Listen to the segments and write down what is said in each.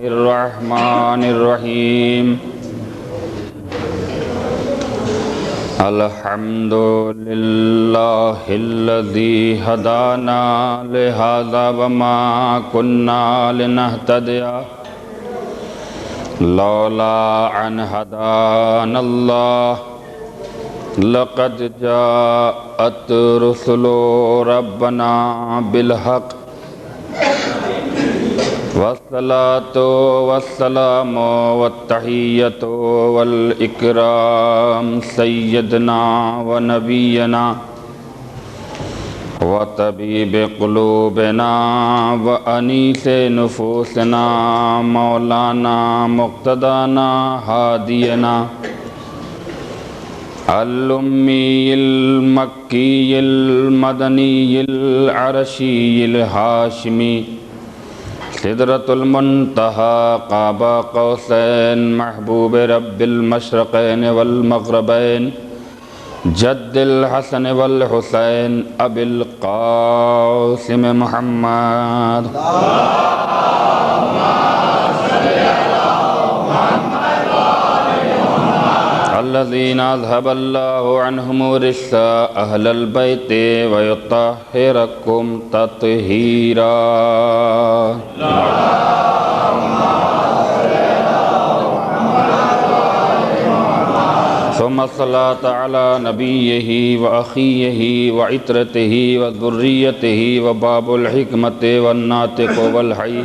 الرحمن الرحیم الحمد للہ الذی ہدانا لہذا وما کننا لنہتدی لولا ان ہدانا اللہ لقد جاءت رسل ربنا بالحق والصلاة والسلام والتحیۃ والاکرام سیدنا ونبینا وطبیب قلوبنا وانیس نفوسنا مولانا مقتدانا ہادینا الامی المکی المدنی العرشی الہاشمی سدرۃ المنتہی قاب قوسین محبوب رب المشرقین والمغربین جد الحسن والحسین ابی القاسم محمد الذین اذهب اللہ عنہم الرجس اہل البیت ویطہرکم تطہیرا ثم الصلاة علی نبیہ وأخیہ وعطرتہ وذریتہ وباب الحکمت والناطق والحی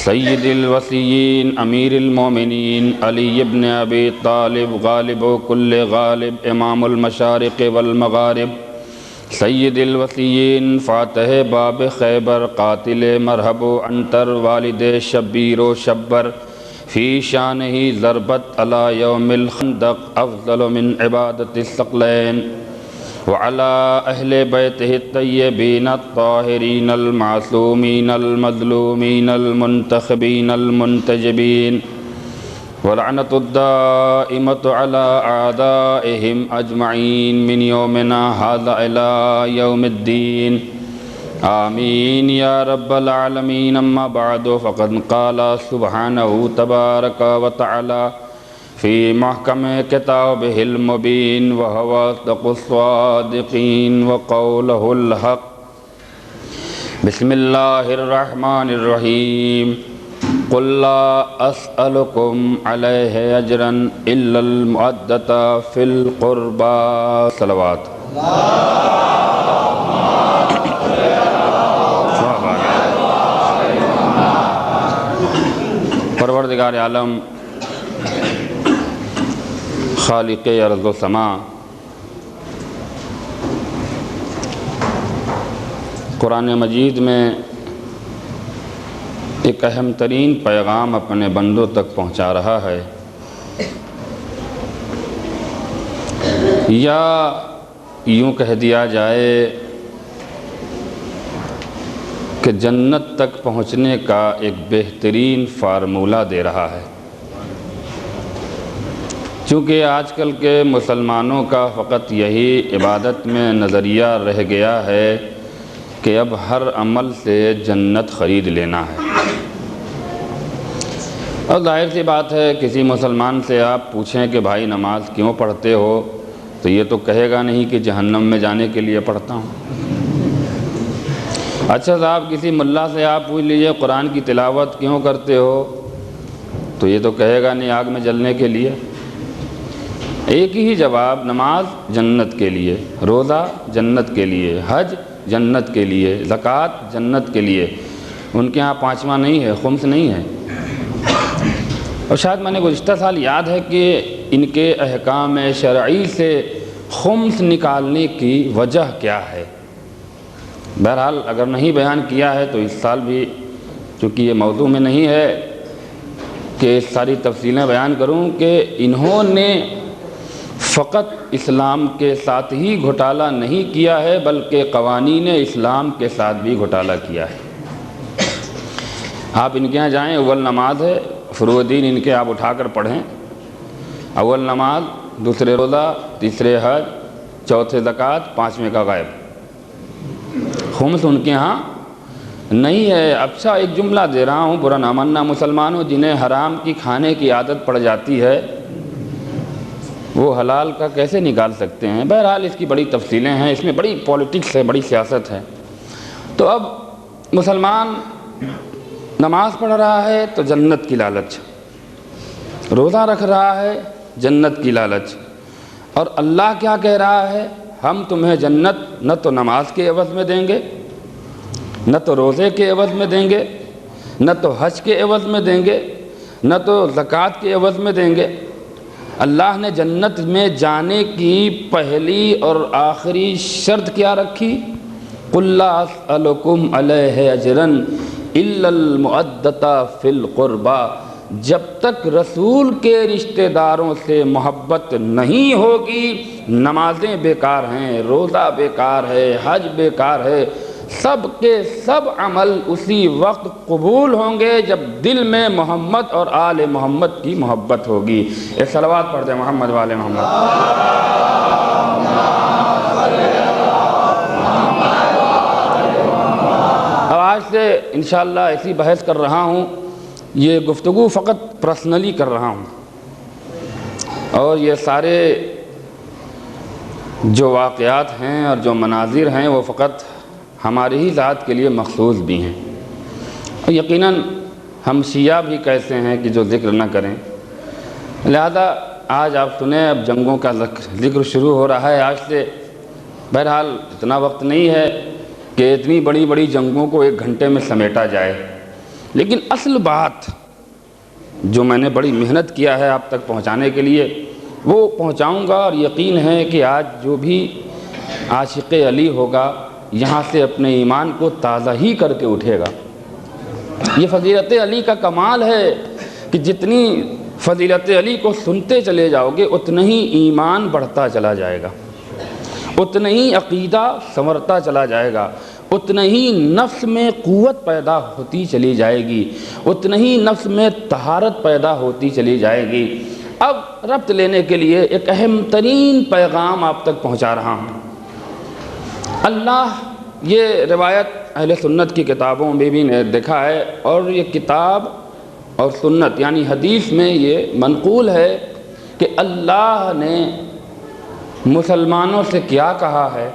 سید الوصیین امیر المومنین علی ابن ابی طالب غالب کل غالب امام المشارق والمغارب سید الوصیین فاتح باب خیبر قاتل مرحب عنتر والد شبیر و شبر فی شانہ ضربت علی یوم الخندق افضل من عبادت الثقلین وعلى أهل بيته الطيبين الطاهرين المعصومين المظلومين المنتخبين المنتجبين ولعنة الدائمة على أعدائهم أجمعين من يومنا هذا إلى يوم الدين آمين يا رب العالمين أما بعد فقد قال سبحانه تبارك وتعالى فی محکم کتابہ المبین وہو اصدق الصادقین وقولہ الحق بسم اللہ الرحمن الرحیم قل لا اسألکم علیہ اجرا الا المؤدۃ فی القربى صلوات پروردگار عالم خالق ارض و سماء قرآن مجید میں ایک اہم ترین پیغام اپنے بندوں تک پہنچا رہا ہے یا یوں کہہ دیا جائے کہ جنت تک پہنچنے کا ایک بہترین فارمولہ دے رہا ہے چونکہ آج کل کے مسلمانوں کا فقط یہی عبادت میں نظریہ رہ گیا ہے کہ اب ہر عمل سے جنت خرید لینا ہے اور ظاہر سی بات ہے کسی مسلمان سے آپ پوچھیں کہ بھائی نماز کیوں پڑھتے ہو تو یہ تو کہے گا نہیں کہ جہنم میں جانے کے لیے پڑھتا ہوں۔ اچھا صاحب کسی ملا سے آپ پوچھ لیجئے قرآن کی تلاوت کیوں کرتے ہو تو یہ تو کہے گا نہیں آگ میں جلنے کے لیے۔ ایک ہی جواب، نماز جنت کے لیے، روزہ جنت کے لیے، حج جنت کے لیے، زکوٰۃ جنت کے لیے۔ ان کے ہاں پانچواں نہیں ہے، خمس نہیں ہے۔ اور شاید میں نے گزشتہ سال یاد ہے کہ ان کے احکام شرعی سے خمس نکالنے کی وجہ کیا ہے۔ بہرحال اگر نہیں بیان کیا ہے تو اس سال بھی، چونکہ یہ موضوع میں نہیں ہے کہ ساری تفصیلیں بیان کروں، کہ انہوں نے فقط اسلام کے ساتھ ہی گھوٹالہ نہیں کیا ہے بلکہ قوانین اسلام کے ساتھ بھی گھوٹالہ کیا ہے۔ آپ ان کے یہاں جائیں، اول نماز ہے، فروع الدین ان کے آپ اٹھا کر پڑھیں، اول نماز، دوسرے روزہ، تیسرے حج، چوتھے زکوٰۃ، پانچویں کا غائب۔ خمس ان کے ہاں نہیں ہے۔ اچھا ایک جملہ دے رہا ہوں، برا نہ ماننا مسلمانوں، جنہیں حرام کی کھانے کی عادت پڑ جاتی ہے وہ حلال کا کیسے نکال سکتے ہیں؟ بہرحال اس کی بڑی تفصیلیں ہیں، اس میں بڑی پولیٹکس ہے، بڑی سیاست ہے۔ تو اب مسلمان نماز پڑھ رہا ہے تو جنت کی لالچ، روزہ رکھ رہا ہے جنت کی لالچ، اور اللہ کیا کہہ رہا ہے؟ ہم تمہیں جنت نہ تو نماز کے عوض میں دیں گے، نہ تو روزے کے عوض میں دیں گے، نہ تو حج کے عوض میں دیں گے، نہ تو زکوٰۃ کے عوض میں دیں گے۔ اللہ نے جنت میں جانے کی پہلی اور آخری شرط کیا رکھی؟ قُلْ لَا أَسْأَلُكُمْ عَلَيْهِ أَجْرًا إِلَّا الْمُؤَدَّةَ فِي الْقُرْبَى، جب تک رسول کے رشتہ داروں سے محبت نہیں ہوگی نمازیں بیکار ہیں، روزہ بیکار ہے، حج بیکار ہے۔ سب کے سب عمل اسی وقت قبول ہوں گے جب دل میں محمد اور آل محمد کی محبت ہوگی۔ ایک صلوات پڑھ دیں محمد والے محمد۔ اب آج سے انشاءاللہ ایسی بحث کر رہا ہوں، یہ گفتگو فقط پرسنلی کر رہا ہوں، اور یہ سارے جو واقعات ہیں اور جو مناظر ہیں وہ فقط ہماری ہی ذات کے لیے مخصوص بھی ہیں۔ اور یقیناً ہم شیعہ بھی کیسے ہیں کہ جو ذکر نہ کریں، لہذا آج آپ سنیں، اب جنگوں کا ذکر شروع ہو رہا ہے آج سے۔ بہرحال اتنا وقت نہیں ہے کہ اتنی بڑی بڑی جنگوں کو ایک گھنٹے میں سمیٹا جائے، لیکن اصل بات جو میں نے بڑی محنت کیا ہے آپ تک پہنچانے کے لیے وہ پہنچاؤں گا، اور یقین ہے کہ آج جو بھی عاشق علی ہوگا یہاں سے اپنے ایمان کو تازہ ہی کر کے اٹھے گا۔ یہ فضیلت علی کا کمال ہے کہ جتنی فضیلت علی کو سنتے چلے جاؤ گے اتنا ہی ایمان بڑھتا چلا جائے گا، اتنا ہی عقیدہ سنورتا چلا جائے گا، اتنا ہی نفس میں قوت پیدا ہوتی چلی جائے گی، اتنا ہی نفس میں طہارت پیدا ہوتی چلی جائے گی۔ اب ربط لینے کے لیے ایک اہم ترین پیغام آپ تک پہنچا رہا ہوں۔ اللہ، یہ روایت اہل سنت کی کتابوں میں بھی نے دیکھا ہے، اور یہ کتاب اور سنت یعنی حدیث میں یہ منقول ہے کہ اللہ نے مسلمانوں سے کیا کہا ہے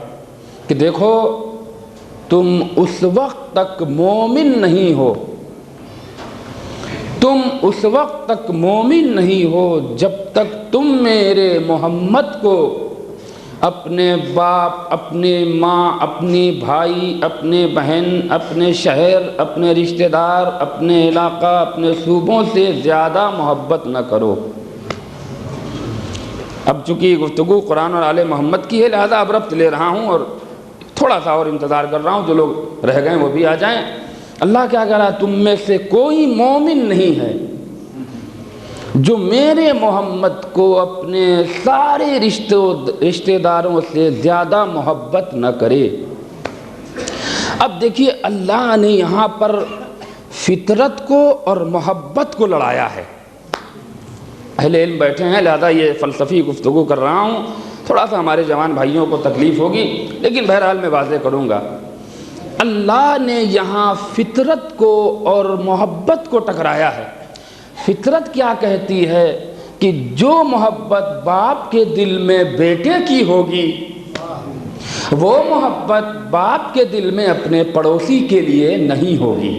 کہ دیکھو تم اس وقت تک مومن نہیں ہو، تم اس وقت تک مومن نہیں ہو جب تک تم میرے محمد کو اپنے باپ، اپنے ماں، اپنے بھائی، اپنے بہن، اپنے شہر، اپنے رشتہ دار، اپنے علاقہ، اپنے صوبوں سے زیادہ محبت نہ کرو۔ اب چونکہ گفتگو قرآن اور آل محمد کی ہے لہذا اب ربط لے رہا ہوں، اور تھوڑا سا اور انتظار کر رہا ہوں، جو لوگ رہ گئے وہ بھی آ جائیں۔ اللہ کیا کہہ رہا ہے؟ تم میں سے کوئی مومن نہیں ہے جو میرے محمد کو اپنے سارے رشتہ داروں سے زیادہ محبت نہ کرے۔ اب دیکھیے اللہ نے یہاں پر فطرت کو اور محبت کو لڑایا ہے۔ اہل علم بیٹھے ہیں لہذا یہ فلسفی گفتگو کر رہا ہوں، تھوڑا سا ہمارے جوان بھائیوں کو تکلیف ہوگی، لیکن بہرحال میں واضح کروں گا۔ اللہ نے یہاں فطرت کو اور محبت کو ٹکرایا ہے۔ فطرت کیا کہتی ہے کہ جو محبت باپ کے دل میں بیٹے کی ہوگی وہ محبت باپ کے دل میں اپنے پڑوسی کے لیے نہیں ہوگی۔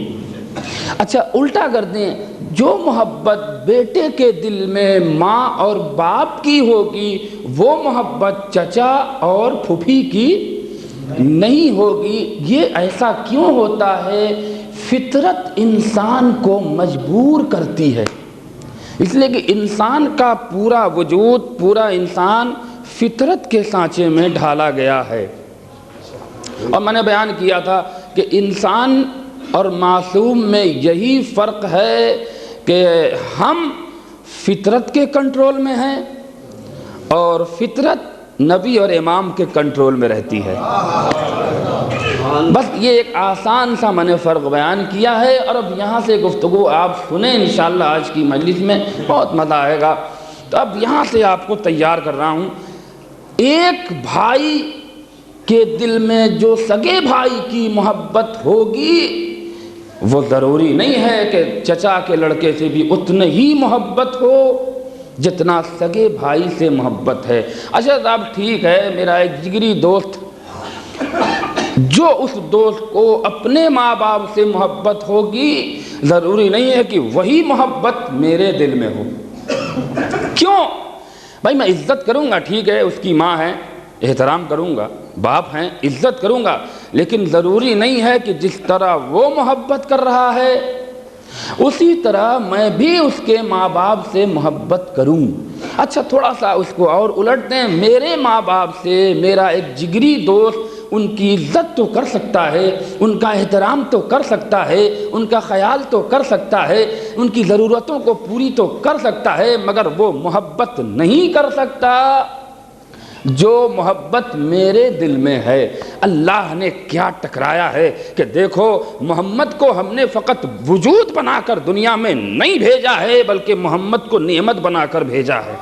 اچھا الٹا کر دیں، جو محبت بیٹے کے دل میں ماں اور باپ کی ہوگی وہ محبت چچا اور پھوپھی کی نہیں ہوگی۔ یہ ایسا کیوں ہوتا ہے؟ فطرت انسان کو مجبور کرتی ہے، اس لیے کہ انسان کا پورا وجود، پورا انسان فطرت کے سانچے میں ڈھالا گیا ہے۔ اور میں نے بیان کیا تھا کہ انسان اور معصوم میں یہی فرق ہے کہ ہم فطرت کے کنٹرول میں ہیں اور فطرت نبی اور امام کے کنٹرول میں رہتی ہے۔ بس یہ ایک آسان سا میں نے فرق بیان کیا ہے، اور اب یہاں سے گفتگو آپ سنیں انشاءاللہ آج کی مجلس میں بہت مزہ آئے گا۔ تو اب یہاں سے آپ کو تیار کر رہا ہوں، ایک بھائی کے دل میں جو سگے بھائی کی محبت ہوگی وہ ضروری نہیں ہے کہ چچا کے لڑکے سے بھی اتنا ہی محبت ہو جتنا سگے بھائی سے محبت ہے۔ اچھا صاحب ٹھیک ہے، میرا ایک جگری دوست، جو اس دوست کو اپنے ماں باپ سے محبت ہوگی ضروری نہیں ہے کہ وہی محبت میرے دل میں ہو۔ کیوں؟ بھائی میں عزت کروں گا، ٹھیک ہے، اس کی ماں ہے، احترام کروں گا، باپ ہیں، عزت کروں گا، لیکن ضروری نہیں ہے کہ جس طرح وہ محبت کر رہا ہے اسی طرح میں بھی اس کے ماں باپ سے محبت کروں۔ اچھا تھوڑا سا اس کو اور الٹ دیں، میرے ماں باپ سے میرا ایک جگری دوست ان کی عزت تو کر سکتا ہے، ان کا احترام تو کر سکتا ہے، ان کا خیال تو کر سکتا ہے، ان کی ضرورتوں کو پوری تو کر سکتا ہے، مگر وہ محبت نہیں کر سکتا جو محبت میرے دل میں ہے۔ اللہ نے کیا ٹکرایا ہے کہ دیکھو محمد کو ہم نے فقط وجود بنا کر دنیا میں نہیں بھیجا ہے بلکہ محمد کو نعمت بنا کر بھیجا ہے۔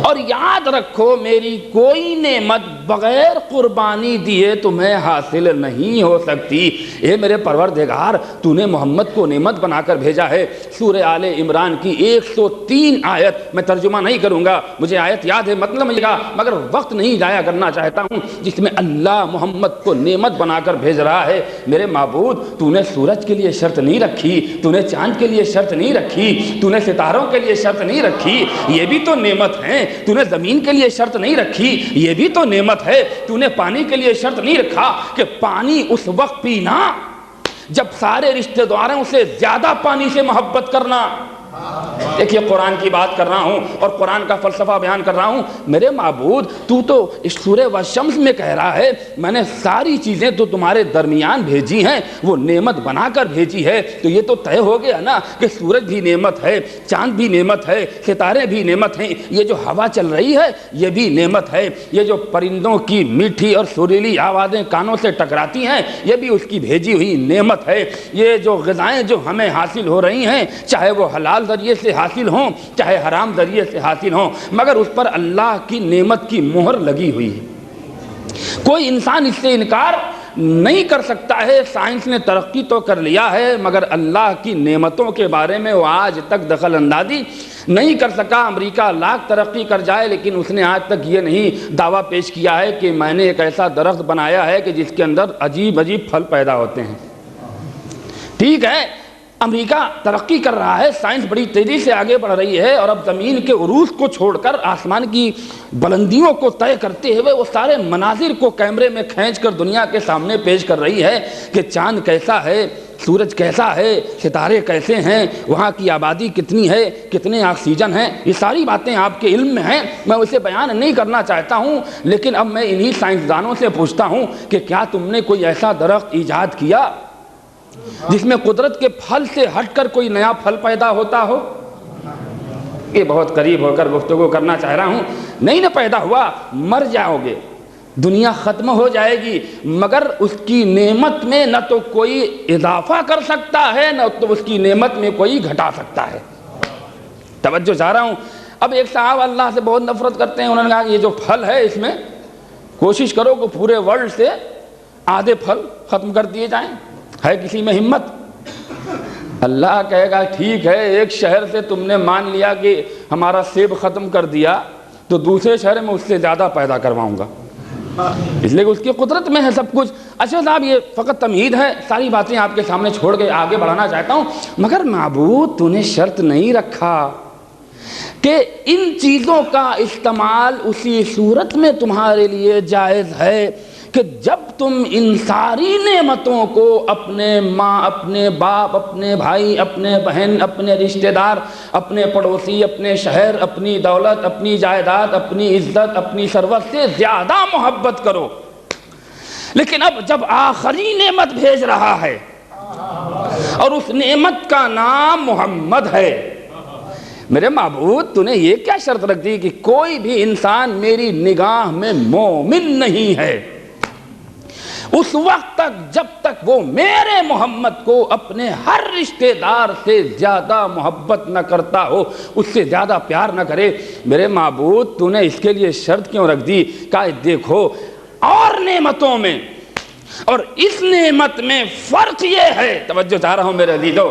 اور یاد رکھو میری کوئی نعمت بغیر قربانی دیے تمہیں حاصل نہیں ہو سکتی۔ اے میرے پروردگار، تو نے محمد کو نعمت بنا کر بھیجا ہے۔ سورہ آل عمران کی 103 آیت، میں ترجمہ نہیں کروں گا، مجھے آیت یاد ہے، مطلب ملے گا، مگر وقت نہیں ضائع کرنا چاہتا ہوں، جس میں اللہ محمد کو نعمت بنا کر بھیج رہا ہے۔ میرے معبود، تو نے سورج کے لیے شرط نہیں رکھی، تو نے چاند کے لیے شرط نہیں رکھی، تو نے ستاروں کے لیے شرط نہیں رکھی، یہ بھی تو نعمت ہے۔ تو نے زمین کے لیے شرط نہیں رکھی، یہ بھی تو نعمت ہے۔ تو نے پانی کے لیے شرط نہیں رکھا کہ پانی اس وقت پینا جب سارے رشتہ داروں سے زیادہ پانی سے محبت کرنا۔ دیکھیے قرآن کی بات کر رہا ہوں اور قرآن کا فلسفہ بیان کر رہا ہوں۔ میرے معبود، تو اس سورہ والشمس میں کہہ رہا ہے میں نے ساری چیزیں تو تمہارے درمیان بھیجی ہیں، وہ نعمت بنا کر بھیجی ہے، تو یہ تو طے ہو گیا نا کہ سورج بھی نعمت ہے، چاند بھی نعمت ہے، ستارے بھی نعمت ہیں، یہ جو ہوا چل رہی ہے یہ بھی نعمت ہے، یہ جو پرندوں کی میٹھی اور سریلی آوازیں کانوں سے ٹکراتی ہیں یہ بھی اس کی بھیجی ہوئی نعمت ہے، یہ جو غذائیں جو ہمیں حاصل ہو رہی ہیں چاہے وہ حلال ذریعے سے حاصل ہوں چاہے حرام ذریعے سے حاصل ہوں، مگر اس پر اللہ کی نعمت کی مہر لگی ہوئی ہے۔ کوئی انسان اس سے انکار نہیں کر سکتا ہے۔ سائنس نے ترقی تو کر لیا ہے مگر اللہ کی نعمتوں کے بارے میں وہ آج تک دخل اندازی نہیں کر سکا۔ امریکہ لاکھ ترقی کر جائے لیکن اس نے آج تک یہ نہیں دعویٰ پیش کیا ہے کہ میں نے ایک ایسا درخت بنایا ہے کہ جس کے اندر عجیب عجیب پھل پیدا ہوتے ہیں۔ ٹھیک ہے، امریکہ ترقی کر رہا ہے، سائنس بڑی تیزی سے آگے بڑھ رہی ہے اور اب زمین کے عروج کو چھوڑ کر آسمان کی بلندیوں کو طے کرتے ہوئے وہ سارے مناظر کو کیمرے میں کھینچ کر دنیا کے سامنے پیش کر رہی ہے کہ چاند کیسا ہے، سورج کیسا ہے، ستارے کیسے ہیں، وہاں کی آبادی کتنی ہے، کتنے آکسیجن ہیں، یہ ساری باتیں آپ کے علم میں ہیں، میں اسے بیان نہیں کرنا چاہتا ہوں، لیکن اب میں انہی سائنسدانوں سے پوچھتا ہوں کہ کیا تم نے کوئی ایسا درخت ایجاد کیا جس میں قدرت کے پھل سے ہٹ کر کوئی نیا پھل پیدا ہوتا ہو؟ یہ بہت قریب ہو کر گفتگو کرنا چاہ رہا ہوں، نہیں نہ پیدا ہوا، مر جاؤ گے، دنیا ختم ہو جائے گی، مگر اس کی نعمت میں نہ تو کوئی اضافہ کر سکتا ہے نہ تو اس کی نعمت میں کوئی گھٹا سکتا ہے۔ توجہ چاہ رہا ہوں۔ اب ایک صاحب اللہ سے بہت نفرت کرتے ہیں، انہوں نے کہا کہ یہ جو پھل ہے اس میں کوشش کرو کہ پورے ورلڈ سے آدھے پھل ختم کر دیے جائیں، ہے کسی میں ہمت؟ اللہ کہے گا ٹھیک ہے، ایک شہر سے تم نے مان لیا کہ ہمارا سیب ختم کر دیا تو دوسرے شہر میں اس سے زیادہ پیدا کرواؤں گا، اس لیے کہ اس کی قدرت میں ہے سب کچھ۔ اچھا صاحب یہ فقط تمہید ہے، ساری باتیں آپ کے سامنے چھوڑ کے آگے بڑھانا چاہتا ہوں، مگر معبود تو نے شرط نہیں رکھا کہ ان چیزوں کا استعمال اسی صورت میں تمہارے لیے جائز ہے کہ جب تم ان ساری نعمتوں کو اپنے ماں، اپنے باپ، اپنے بھائی، اپنے بہن، اپنے رشتہ دار، اپنے پڑوسی، اپنے شہر، اپنی دولت، اپنی جائیداد، اپنی عزت، اپنی ثروت سے زیادہ محبت کرو، لیکن اب جب آخری نعمت بھیج رہا ہے اور اس نعمت کا نام محمد ہے، میرے معبود تو نے یہ کیا شرط رکھ دی کہ کوئی بھی انسان میری نگاہ میں مومن نہیں ہے اس وقت تک جب تک وہ میرے محمد کو اپنے ہر رشتہ دار سے زیادہ محبت نہ کرتا ہو، اس سے زیادہ پیار نہ کرے۔ میرے معبود تو نے اس کے لیے شرط کیوں رکھ دی؟ کہ دیکھو اور نعمتوں میں اور اس نعمت میں فرق یہ ہے، توجہ چاہ رہا ہوں میرے عزیزو،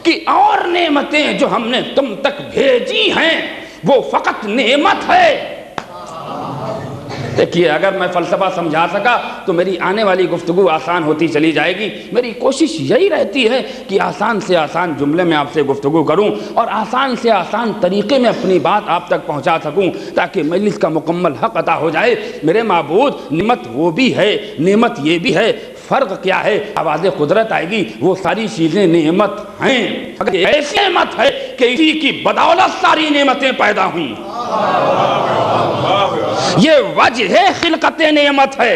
کہ اور نعمتیں جو ہم نے تم تک بھیجی ہیں وہ فقط نعمت ہے۔ دیکھیے اگر میں فلسفہ سمجھا سکا تو میری آنے والی گفتگو آسان ہوتی چلی جائے گی۔ میری کوشش یہی رہتی ہے کہ آسان سے آسان جملے میں آپ سے گفتگو کروں اور آسان سے آسان طریقے میں اپنی بات آپ تک پہنچا سکوں تاکہ مجلس کا مکمل حق عطا ہو جائے۔ میرے معبود، نعمت وہ بھی ہے، نعمت یہ بھی ہے، فرق کیا ہے؟ آواز قدرت آئے گی، وہ ساری چیزیں نعمت ہیں، اگر ایسی نعمت ہے کہ اسی کی بدولت ساری نعمتیں پیدا ہوئیں، یہ وجہ خلقت نعمت ہے۔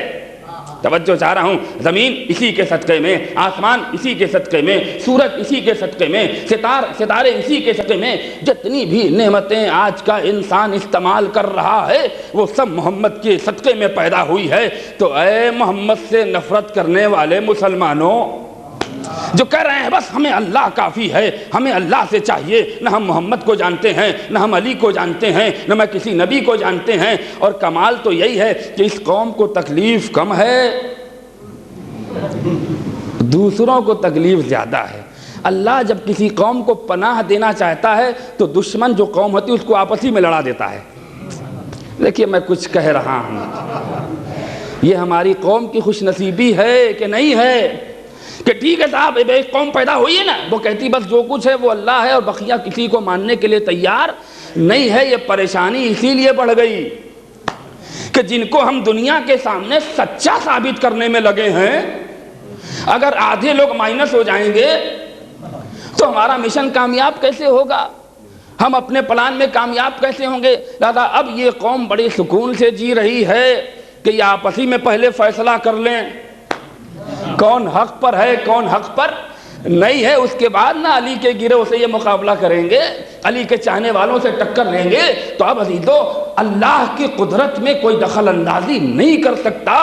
توجہ چاہ رہا ہوں، زمین اسی کے صدقے میں، آسمان اسی کے صدقے میں، سورج اسی کے صدقے میں، ستارے اسی کے صدقے میں، جتنی بھی نعمتیں آج کا انسان استعمال کر رہا ہے وہ سب محمد کے صدقے میں پیدا ہوئی ہے۔ تو اے محمد سے نفرت کرنے والے مسلمانوں جو کہہ رہے ہیں بس ہمیں اللہ کافی ہے، ہمیں اللہ سے چاہیے، نہ ہم محمد کو جانتے ہیں، نہ ہم علی کو جانتے ہیں، نہ میں کسی نبی کو جانتے ہیں، اور کمال تو یہی ہے کہ اس قوم کو تکلیف کم ہے، دوسروں کو تکلیف زیادہ ہے۔ اللہ جب کسی قوم کو پناہ دینا چاہتا ہے تو دشمن جو قوم ہوتی ہے اس کو آپسی میں لڑا دیتا ہے۔ دیکھیے میں کچھ کہہ رہا ہوں، یہ ہماری قوم کی خوش نصیبی ہے کہ نہیں ہے کہ ٹھیک ہے صاحب ایک قوم پیدا ہوئی ہے نا، وہ کہتی بس جو کچھ ہے وہ اللہ ہے اور بقیہ کسی کو ماننے کے لیے تیار نہیں ہے۔ یہ پریشانی اسی لیے بڑھ گئی کہ جن کو ہم دنیا کے سامنے سچا ثابت کرنے میں لگے ہیں، اگر آدھے لوگ مائنس ہو جائیں گے تو ہمارا مشن کامیاب کیسے ہوگا، ہم اپنے پلان میں کامیاب کیسے ہوں گے؟ لہذا اب یہ قوم بڑی سکون سے جی رہی ہے کہ یہ آپسی میں پہلے فیصلہ کر لیں کون حق پر ہے کون حق پر نہیں ہے، اس کے بعد نہ علی کے گروہ سے یہ مقابلہ کریں گے، علی کے چاہنے والوں سے ٹکر لیں گے۔ تو اب عزیزو اللہ کی قدرت میں کوئی دخل اندازی نہیں کر سکتا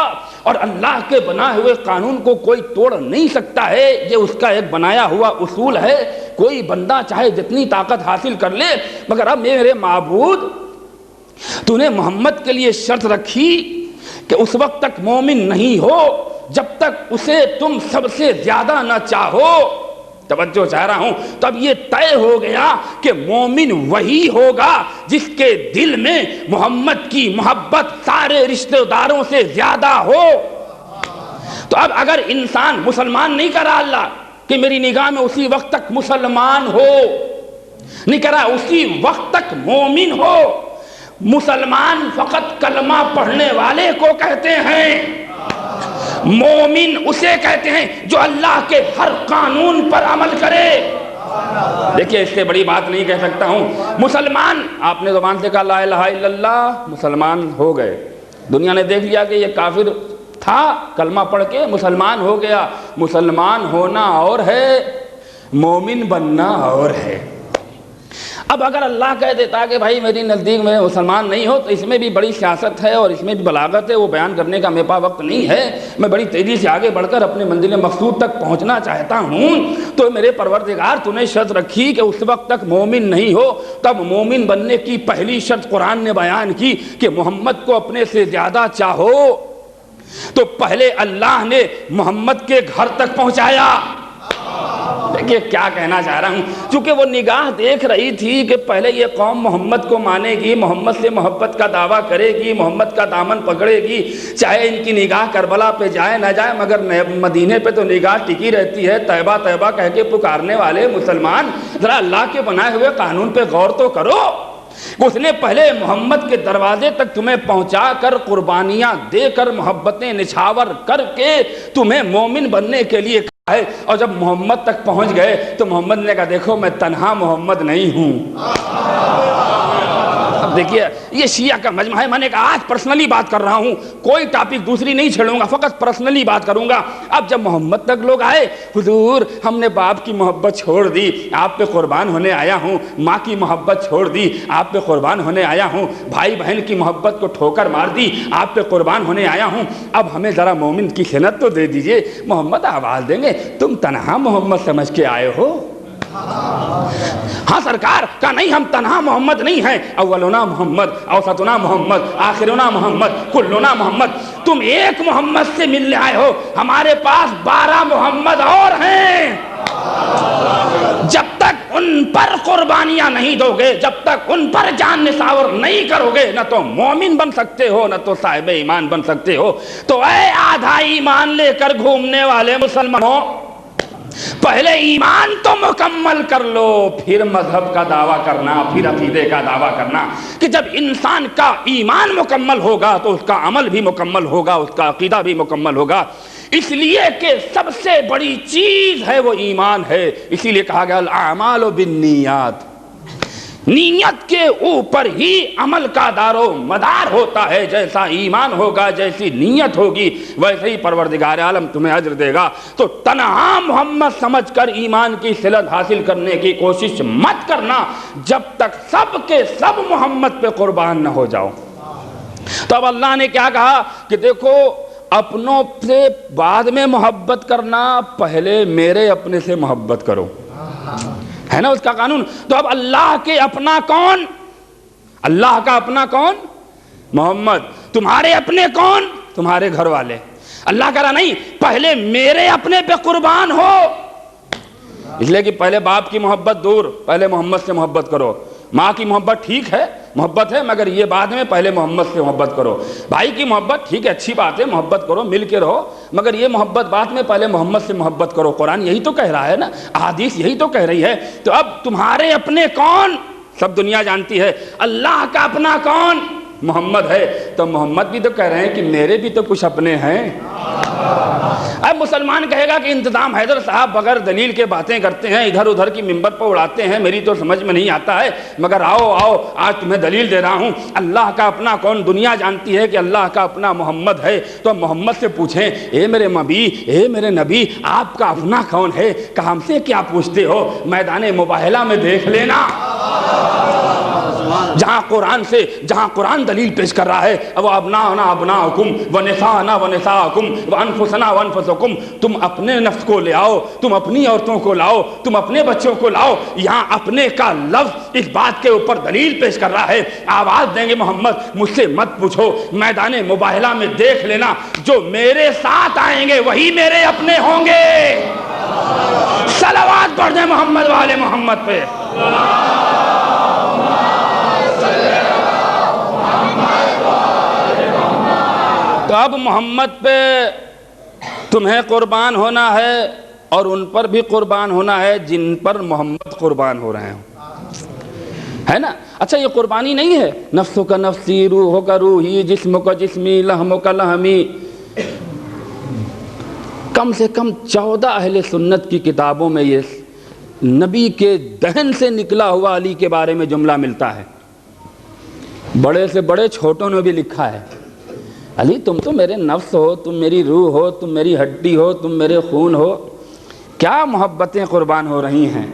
اور اللہ کے بنائے ہوئے قانون کو کوئی توڑ نہیں سکتا ہے، یہ اس کا ایک بنایا ہوا اصول ہے۔ کوئی بندہ چاہے جتنی طاقت حاصل کر لے، مگر اب میرے معبود تو نے محمد کے لیے شرط رکھی کہ اس وقت تک مومن نہیں ہو جب تک اسے تم سب سے زیادہ نہ چاہو۔ توجہ چاہ رہا ہوں، تب یہ طے ہو گیا کہ مومن وہی ہوگا جس کے دل میں محمد کی محبت سارے رشتہ داروں سے زیادہ ہو۔ تو اب اگر انسان مسلمان نہیں کرا اللہ کہ میری نگاہ میں اسی وقت تک مسلمان ہو، نہیں کرا اسی وقت تک مومن ہو۔ مسلمان فقط کلمہ پڑھنے والے کو کہتے ہیں، مومن اسے کہتے ہیں جو اللہ کے ہر قانون پر عمل کرے۔ دیکھیے اس سے بڑی بات نہیں کہہ سکتا ہوں، مسلمان آپ نے زبان سے کہا لا الہ الا اللہ، مسلمان ہو گئے، دنیا نے دیکھ لیا کہ یہ کافر تھا، کلمہ پڑھ کے مسلمان ہو گیا۔ مسلمان ہونا اور ہے، مومن بننا اور ہے۔ اب اگر اللہ کہہ دیتا کہ بھائی میری نزدیک میں مسلمان نہیں ہو، تو اس میں بھی بڑی سیاست ہے اور اس میں بھی بلاغت ہے، وہ بیان کرنے کا میرے پاس وقت نہیں ہے۔ میں بڑی تیزی سے آگے بڑھ کر اپنے منزل مقصود تک پہنچنا چاہتا ہوں۔ تو میرے پروردگار تو نے شرط رکھی کہ اس وقت تک مومن نہیں ہو، تب مومن بننے کی پہلی شرط قرآن نے بیان کی کہ محمد کو اپنے سے زیادہ چاہو۔ تو پہلے اللہ نے محمد کے گھر تک پہنچایا۔ دیکھیے کیا کہنا چاہ رہا ہوں، چونکہ وہ نگاہ دیکھ رہی تھی کہ پہلے یہ قوم محمد کو مانے گی، محمد سے محبت کا دعویٰ کرے گی، محمد کا دامن پکڑے گی، چاہے ان کی نگاہ کربلا پہ جائے نہ جائے، مگر مدینے پہ تو نگاہ ٹکی رہتی ہے۔ طیبہ طیبہ کہہ کے پکارنے والے مسلمان ذرا اللہ کے بنائے ہوئے قانون پہ غور تو کرو۔ اس نے پہلے محمد کے دروازے تک تمہیں پہنچا کر قربانیاں دے کر محبتیں نچھاور کر کے تمہیں مومن بننے کے لیے کہا ہے، اور جب محمد تک پہنچ گئے تو محمد نے کہا دیکھو میں تنہا محمد نہیں ہوں۔ اب دیکھیے یہ شیعہ کا مجمع ہے، میں نے کہا آج پرسنلی بات کر رہا ہوں، کوئی ٹاپک دوسری نہیں چھیڑوں گا، فقط پرسنلی بات کروں گا۔ اب جب محمد تک لوگ آئے، حضور ہم نے باپ کی محبت چھوڑ دی، آپ پہ قربان ہونے آیا ہوں، ماں کی محبت چھوڑ دی، آپ پہ قربان ہونے آیا ہوں، بھائی بہن کی محبت کو ٹھوکر مار دی، آپ پہ قربان ہونے آیا ہوں، اب ہمیں ذرا مومن کی صنعت تو دے دیجئے۔ محمد آواز دیں گے تم تنہا محمد سمجھ کے آئے ہو؟ ہاں سرکار کا نہیں، ہم تنہا محمد نہیں ہیں، اولنا محمد، اوسطنا محمد، آخرنا محمد، کلنا محمد۔ تم ایک محمد سے ملنے آئے ہو، ہمارے پاس 12 محمد اور ہیں۔ جب تک ان پر قربانیاں نہیں دو گے، جب تک ان پر جان نثار نہیں کرو گے، نہ تو مومن بن سکتے ہو، نہ تو صاحب ایمان بن سکتے ہو۔ تو اے آدھا ایمان لے کر گھومنے والے مسلمانوں، پہلے ایمان تو مکمل کر لو، پھر مذہب کا دعویٰ کرنا، پھر عقیدے کا دعویٰ کرنا۔ کہ جب انسان کا ایمان مکمل ہوگا تو اس کا عمل بھی مکمل ہوگا، اس کا عقیدہ بھی مکمل ہوگا۔ اس لیے کہ سب سے بڑی چیز ہے وہ ایمان ہے، اسی لیے کہا گیا الاعمال بالنیات، نیت کے اوپر ہی عمل کا دار و مدار ہوتا ہے۔ جیسا ایمان ہوگا، جیسی نیت ہوگی، ویسے ہی پروردگار عالم تمہیں اجر دے گا۔ تو تنہا محمد سمجھ کر ایمان کی صلت حاصل کرنے کی کوشش مت کرنا جب تک سب کے سب محمد پہ قربان نہ ہو جاؤ۔ تو اب اللہ نے کیا کہا کہ دیکھو، اپنوں سے بعد میں محبت کرنا، پہلے میرے اپنے سے محبت کرو، ہے نا اس کا قانون۔ تو اب اللہ کے اپنا کون؟ اللہ کا اپنا کون؟ محمد۔ تمہارے اپنے کون؟ تمہارے گھر والے۔ اللہ کہہ رہا نہیں، پہلے میرے اپنے پہ قربان ہو، اس لیے کہ پہلے باپ کی محبت دور، پہلے محمد سے محبت کرو۔ ماں کی محبت ٹھیک ہے، محبت ہے، مگر یہ بعد میں، پہلے محمد سے محبت کرو۔ بھائی کی محبت ٹھیک ہے، اچھی بات ہے، محبت کرو، مل کے رہو، مگر یہ محبت بعد میں، پہلے محمد سے محبت کرو۔ قرآن یہی تو کہہ رہا ہے نا، احادیث یہی تو کہہ رہی ہے۔ تو اب تمہارے اپنے کون؟ سب دنیا جانتی ہے۔ اللہ کا اپنا کون؟ محمد ہے۔ تو محمد بھی تو کہہ رہے ہیں کہ میرے بھی تو کچھ اپنے ہیں۔ اب مسلمان کہے گا کہ انتظام حیدر صاحب بغیر دلیل کے باتیں کرتے ہیں، ادھر ادھر کی منبر پر اڑاتے ہیں، میری تو سمجھ میں نہیں آتا ہے، مگر آؤ آج تمہیں دلیل دے رہا ہوں۔ اللہ کا اپنا کون؟ دنیا جانتی ہے کہ اللہ کا اپنا محمد ہے۔ تو محمد سے پوچھیں، اے میرے نبی، اے میرے نبی، آپ کا اپنا کون ہے؟ کہ ہم سے کیا پوچھتے ہو؟ میدان مباہلہ میں دیکھ لینا، جہاں قرآن دلیل پیش کر رہا ہے، اب ابناؤنا ابناؤکم ونساؤنا ونساؤکم وانفسنا وانفسکم، تم اپنے نفس کو لے آؤ، تم اپنی عورتوں کو لاؤ، تم اپنے بچوں کو لاؤ۔ یہاں اپنے کا لفظ اس بات کے اوپر دلیل پیش کر رہا ہے۔ آواز دیں گے محمد مجھ سے مت پوچھو، میدان مباہلہ میں دیکھ لینا، جو میرے ساتھ آئیں گے وہی میرے اپنے ہوں گے۔ صلوات پڑھ دیں محمد والے محمد پہ۔ تو اب محمد پہ تمہیں قربان ہونا ہے، اور ان پر بھی قربان ہونا ہے جن پر محمد قربان ہو رہے ہیں، ہے نا؟ اچھا، یہ قربانی نہیں ہے نفسوں کا نفسی، روحوں کا روحی، جسموں کا جسمی، لحموں کا لحمی۔ کم سے کم 14 اہل سنت کی کتابوں میں یہ نبی کے دہن سے نکلا ہوا علی کے بارے میں جملہ ملتا ہے۔ بڑے سے بڑے چھوٹوں نے بھی لکھا ہے، علی تم تو میرے نفس ہو، تم میری روح ہو، تم میری ہڈی ہو، تم میرے خون ہو، کیا محبتیں قربان ہو رہی ہیں؟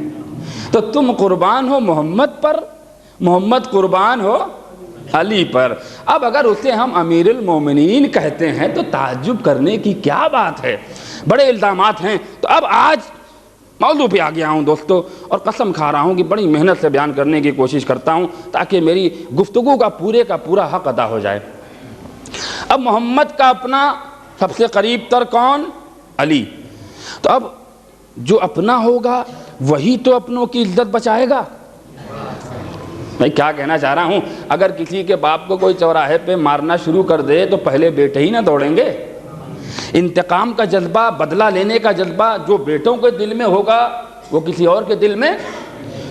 تو تم قربان ہو محمد پر، محمد قربان ہو علی پر۔ اب اگر اسے ہم امیر المومنین کہتے ہیں تو تعجب کرنے کی کیا بات ہے؟ بڑے الزامات ہیں۔ تو اب آج موضوع پہ آ گیا ہوں دوستو، اور قسم کھا رہا ہوں کہ بڑی محنت سے بیان کرنے کی کوشش کرتا ہوں تاکہ میری گفتگو کا پورا حق ادا ہو جائے۔ اب محمد کا اپنا سب سے قریب تر کون؟ علی۔ تو اب جو اپنا ہوگا وہی تو اپنوں کی عزت بچائے گا۔ میں کیا کہنا چاہ رہا ہوں، اگر کسی کے باپ کو کوئی چوراہے پہ مارنا شروع کر دے تو پہلے بیٹے ہی نہ دوڑیں گے؟ انتقام کا جذبہ، بدلہ لینے کا جذبہ جو بیٹوں کے دل میں ہوگا وہ کسی اور کے دل میں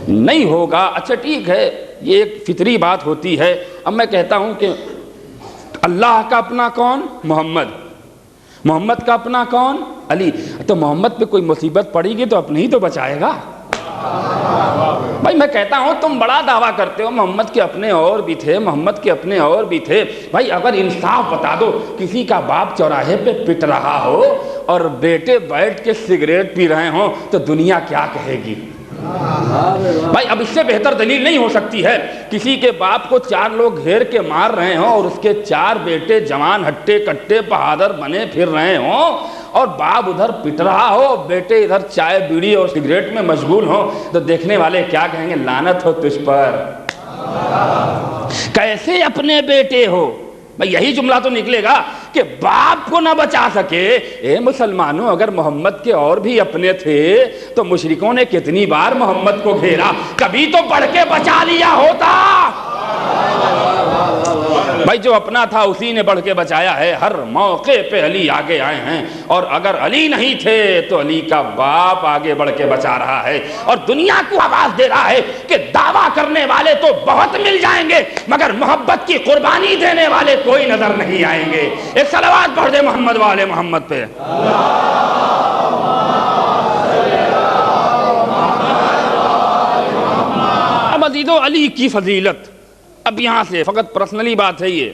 نہیں ہوگا۔ اچھا ٹھیک ہے، یہ ایک فطری بات ہوتی ہے۔ اب میں کہتا ہوں کہ اللہ کا اپنا کون؟ محمد۔ محمد کا اپنا کون؟ علی۔ تو محمد پہ کوئی مصیبت پڑے گی تو اپنے ہی تو بچائے گا۔ بھائی میں کہتا ہوں تم بڑا دعویٰ کرتے ہو محمد کے اپنے اور بھی تھے، محمد کے اپنے اور بھی تھے۔ بھائی اگر انصاف بتا دو، کسی کا باپ چوراہے پہ پٹ رہا ہو اور بیٹے بیٹھ کے سگریٹ پی رہے ہوں تو دنیا کیا کہے گی؟ بھائی اب اس سے بہتر دلیل نہیں ہو سکتی ہے. کسی کے باپ کو 4 لوگ گھیر کے مار رہے ہوں اور اس کے 4 بیٹے جوان ہٹے کٹے بہادر بنے پھر رہے ہوں اور باپ ادھر پٹ رہا ہو, بیٹے ادھر چائے بیڑی اور سگریٹ میں مشغول ہوں, تو دیکھنے والے کیا کہیں گے؟ لعنت ہو تجھ پر, کیسے اپنے بیٹے ہو. بھئی یہی جملہ تو نکلے گا کہ باپ کو نہ بچا سکے. اے مسلمانوں, اگر محمد کے اور بھی اپنے تھے تو مشرکوں نے کتنی بار محمد کو گھیرا, کبھی تو بڑھ کے بچا لیا ہوتا. بھائی جو اپنا تھا اسی نے بڑھ کے بچایا ہے. ہر موقع پہ علی آگے آئے ہیں, اور اگر علی نہیں تھے تو علی کا باپ آگے بڑھ کے بچا رہا ہے, اور دنیا کو آواز دے رہا ہے کہ دعویٰ کرنے والے تو بہت مل جائیں گے مگر محبت کی قربانی دینے والے کوئی نظر نہیں آئیں گے. ایک صلوات پڑھ دے محمد والے محمد پہ. اب عزیزو, علی کی فضیلت اب یہاں سے فقط پرسنلی بات ہے یہ,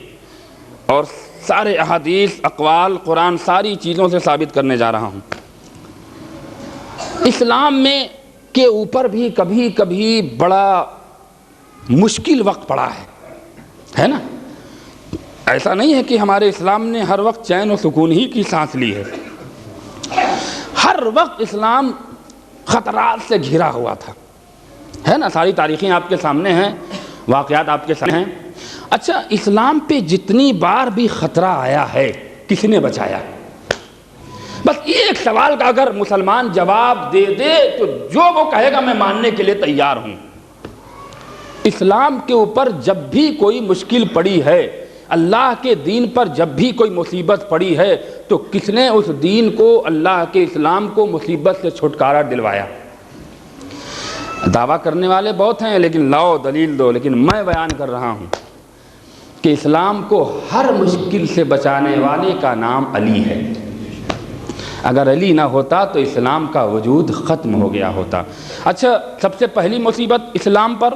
اور سارے احادیث اقوال قرآن ساری چیزوں سے ثابت کرنے جا رہا ہوں. اسلام میں کے اوپر بھی کبھی کبھی بڑا مشکل وقت پڑا ہے نا. ایسا نہیں ہے کہ ہمارے اسلام نے ہر وقت چین و سکون ہی کی سانس لی ہے. ہر وقت اسلام خطرات سے گھرا ہوا تھا, ہے نا. ساری تاریخیں آپ کے سامنے ہیں, واقعات آپ کے سامنے ہیں. اچھا, اسلام پہ جتنی بار بھی خطرہ آیا ہے کس نے بچایا؟ بس ایک سوال کا اگر مسلمان جواب دے دے تو جو وہ کہے گا میں ماننے کے لیے تیار ہوں. اسلام کے اوپر جب بھی کوئی مشکل پڑی ہے, اللہ کے دین پر جب بھی کوئی مصیبت پڑی ہے, تو کس نے اس دین کو, اللہ کے اسلام کو مصیبت سے چھٹکارا دلوایا؟ دعویٰ کرنے والے بہت ہیں لیکن لاؤ دلیل دو. لیکن میں بیان کر رہا ہوں کہ اسلام کو ہر مشکل سے بچانے والے کا نام علی ہے. اگر علی نہ ہوتا تو اسلام کا وجود ختم ہو گیا ہوتا. اچھا, سب سے پہلی مصیبت اسلام پر,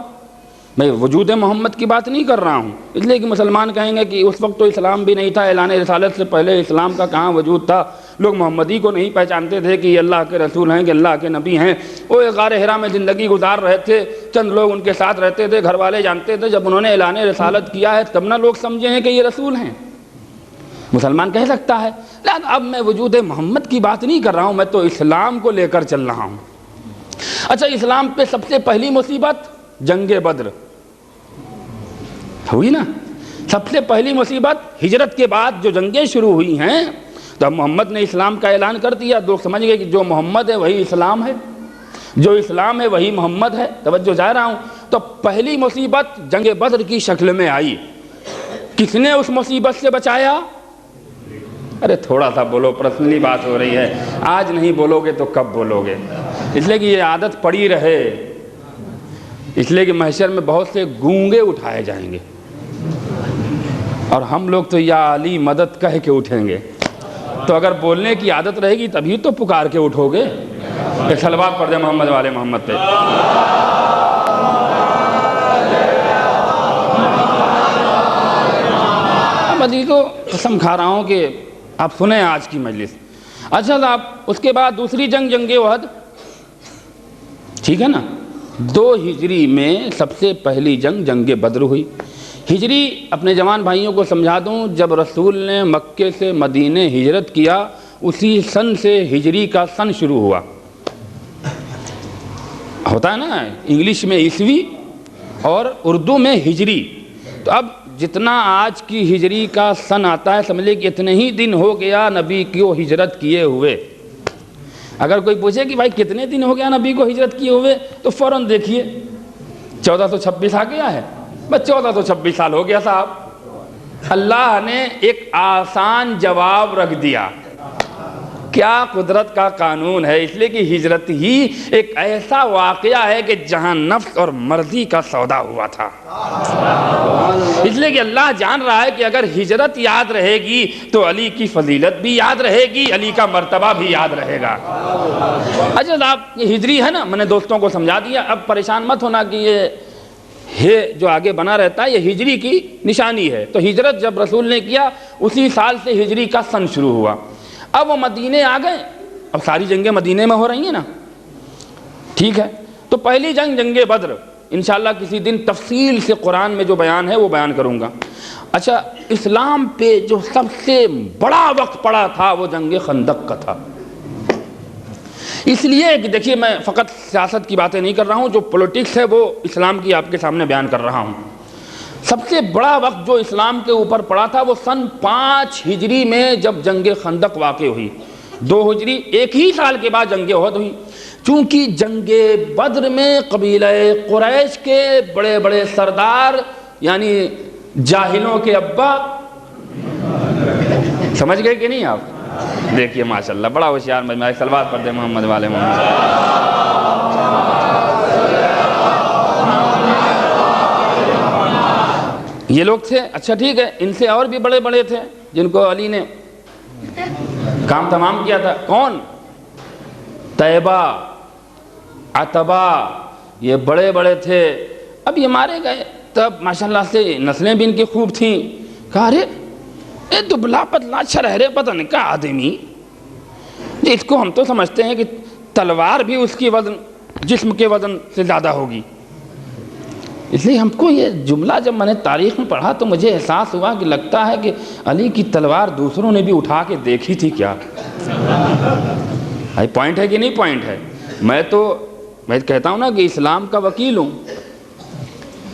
میں وجود محمد کی بات نہیں کر رہا ہوں, اس لیے کہ مسلمان کہیں گے کہ اس وقت تو اسلام بھی نہیں تھا, اعلان رسالت سے پہلے اسلام کا کہاں وجود تھا, لوگ محمدی کو نہیں پہچانتے تھے کہ یہ اللہ کے رسول ہیں, کہ اللہ کے نبی ہیں. وہ غار حرا میں زندگی گزار رہے تھے, چند لوگ ان کے ساتھ رہتے تھے, گھر والے جانتے تھے. جب انہوں نے اعلان رسالت کیا ہے تب نہ لوگ سمجھے ہیں کہ یہ رسول ہیں. مسلمان کہہ سکتا ہے. لیکن اب میں وجود محمد کی بات نہیں کر رہا ہوں, میں تو اسلام کو لے کر چل رہا ہوں. اچھا, اسلام پہ سب سے پہلی مصیبت جنگ بدر ہوئی نا. سب سے پہلی مصیبت ہجرت کے بعد جو جنگیں شروع ہوئی ہیں, تو محمد نے اسلام کا اعلان کر دیا. لوگ سمجھ گئے کہ جو محمد ہے وہی اسلام ہے, جو اسلام ہے وہی محمد ہے. توجہ جا رہا ہوں. تو پہلی مصیبت جنگ بدر کی شکل میں آئی. کس نے اس مصیبت سے بچایا؟ ارے تھوڑا سا بولو, پرسنلی بات ہو رہی ہے. آج نہیں بولو گے تو کب بولو گے؟ اس لیے کہ یہ عادت پڑی رہے, اس لیے کہ محشر میں بہت سے گونگے اٹھائے جائیں گے, اور ہم لوگ تو یا علی مدد کہہ کے اٹھیں گے. تو اگر بولنے کی عادت رہے گی تبھی تو پکار کے اٹھو گے. ایک صلوات پڑھ دے محمد والے محمد پہ. اب عزیزو, قسم کھا رہا ہوں کہ آپ سنیں آج کی مجلس. اچھا صاحب, اس کے بعد دوسری جنگ احد, ٹھیک ہے نا. 2 ہجری میں سب سے پہلی جنگ بدر ہوئی. ہجری اپنے جوان بھائیوں کو سمجھا دوں, جب رسول نے مکے سے مدینے ہجرت کیا اسی سن سے ہجری کا سن شروع ہوا. ہوتا ہے نا انگلش میں عیسوی اور اردو میں ہجری. تو اب جتنا آج کی ہجری کا سن آتا ہے سمجھ لے کہ اتنے ہی دن ہو گیا نبی کو ہجرت کیے ہوئے. اگر کوئی پوچھے کہ بھائی کتنے دن ہو گیا نبی کو ہجرت کیے ہوئے, تو فوراً دیکھیے 1426 آ گیا ہے. بس 1426 سال ہو گیا صاحب. اللہ نے ایک آسان جواب رکھ دیا. کیا قدرت کا قانون ہے. اس لیے کہ ہجرت ہی ایک ایسا واقعہ ہے کہ جہاں نفس اور مرضی کا سودا ہوا تھا. اس لیے کہ اللہ جان رہا ہے کہ اگر ہجرت یاد رہے گی تو علی کی فضیلت بھی یاد رہے گی, علی کا مرتبہ بھی یاد رہے گا. اچھا صاحب, یہ ہجری ہے نا, میں نے دوستوں کو سمجھا دیا. اب پریشان مت ہونا کہ یہ جو آگے بنا رہتا ہے یہ ہجری کی نشانی ہے. تو ہجرت جب رسول نے کیا اسی سال سے ہجری کا سن شروع ہوا. اب وہ مدینے آ گئے, اب ساری جنگیں مدینے میں ہو رہی ہیں نا, ٹھیک ہے. تو پہلی جنگ جنگ بدر، انشاءاللہ کسی دن تفصیل سے قرآن میں جو بیان ہے وہ بیان کروں گا۔ اچھا، اسلام پہ جو سب سے بڑا وقت پڑا تھا وہ جنگ خندق کا تھا۔ اس لیے کہ دیکھیے، میں فقط سیاست کی باتیں نہیں کر رہا ہوں، جو پولیٹکس ہے وہ اسلام کی آپ کے سامنے بیان کر رہا ہوں۔ سب سے بڑا وقت جو اسلام کے اوپر پڑا تھا وہ سن 5 ہجری میں جب جنگ خندق واقع ہوئی۔ 2 ہجری، ایک ہی سال کے بعد جنگ احد ہوئی۔ چونکہ جنگ بدر میں قبیلہ قریش کے بڑے بڑے سردار، یعنی جاہلوں کے ابا، سمجھ گئے کہ نہیں آپ؟ دیکھیے ماشاءاللہ بڑا ہوشیار مجمع ہے، صلوات پڑھ دیں محمد والے محمد۔ یہ لوگ تھے، اچھا ٹھیک ہے، ان سے اور بھی بڑے بڑے تھے جن کو علی نے کام تمام کیا تھا۔ کون؟ طیبہ، عتبہ، یہ بڑے بڑے تھے۔ اب یہ مارے گئے، تب ماشاءاللہ سے نسلیں بھی ان کی خوب تھیں۔ کہا ارے اے دبلا پتلا چھرہرے پتہ نہیں کا آدمی، اس کو ہم تو سمجھتے ہیں کہ تلوار بھی اس کی وزن جسم کے وزن سے زیادہ ہوگی۔ اس لیے ہم کو یہ جملہ جب میں نے تاریخ میں پڑھا تو مجھے احساس ہوا کہ لگتا ہے کہ علی کی تلوار دوسروں نے بھی اٹھا کے دیکھی تھی کیا؟ پوائنٹ ہے کہ نہیں پوائنٹ ہے؟ میں کہتا ہوں نا کہ اسلام کا وکیل ہوں،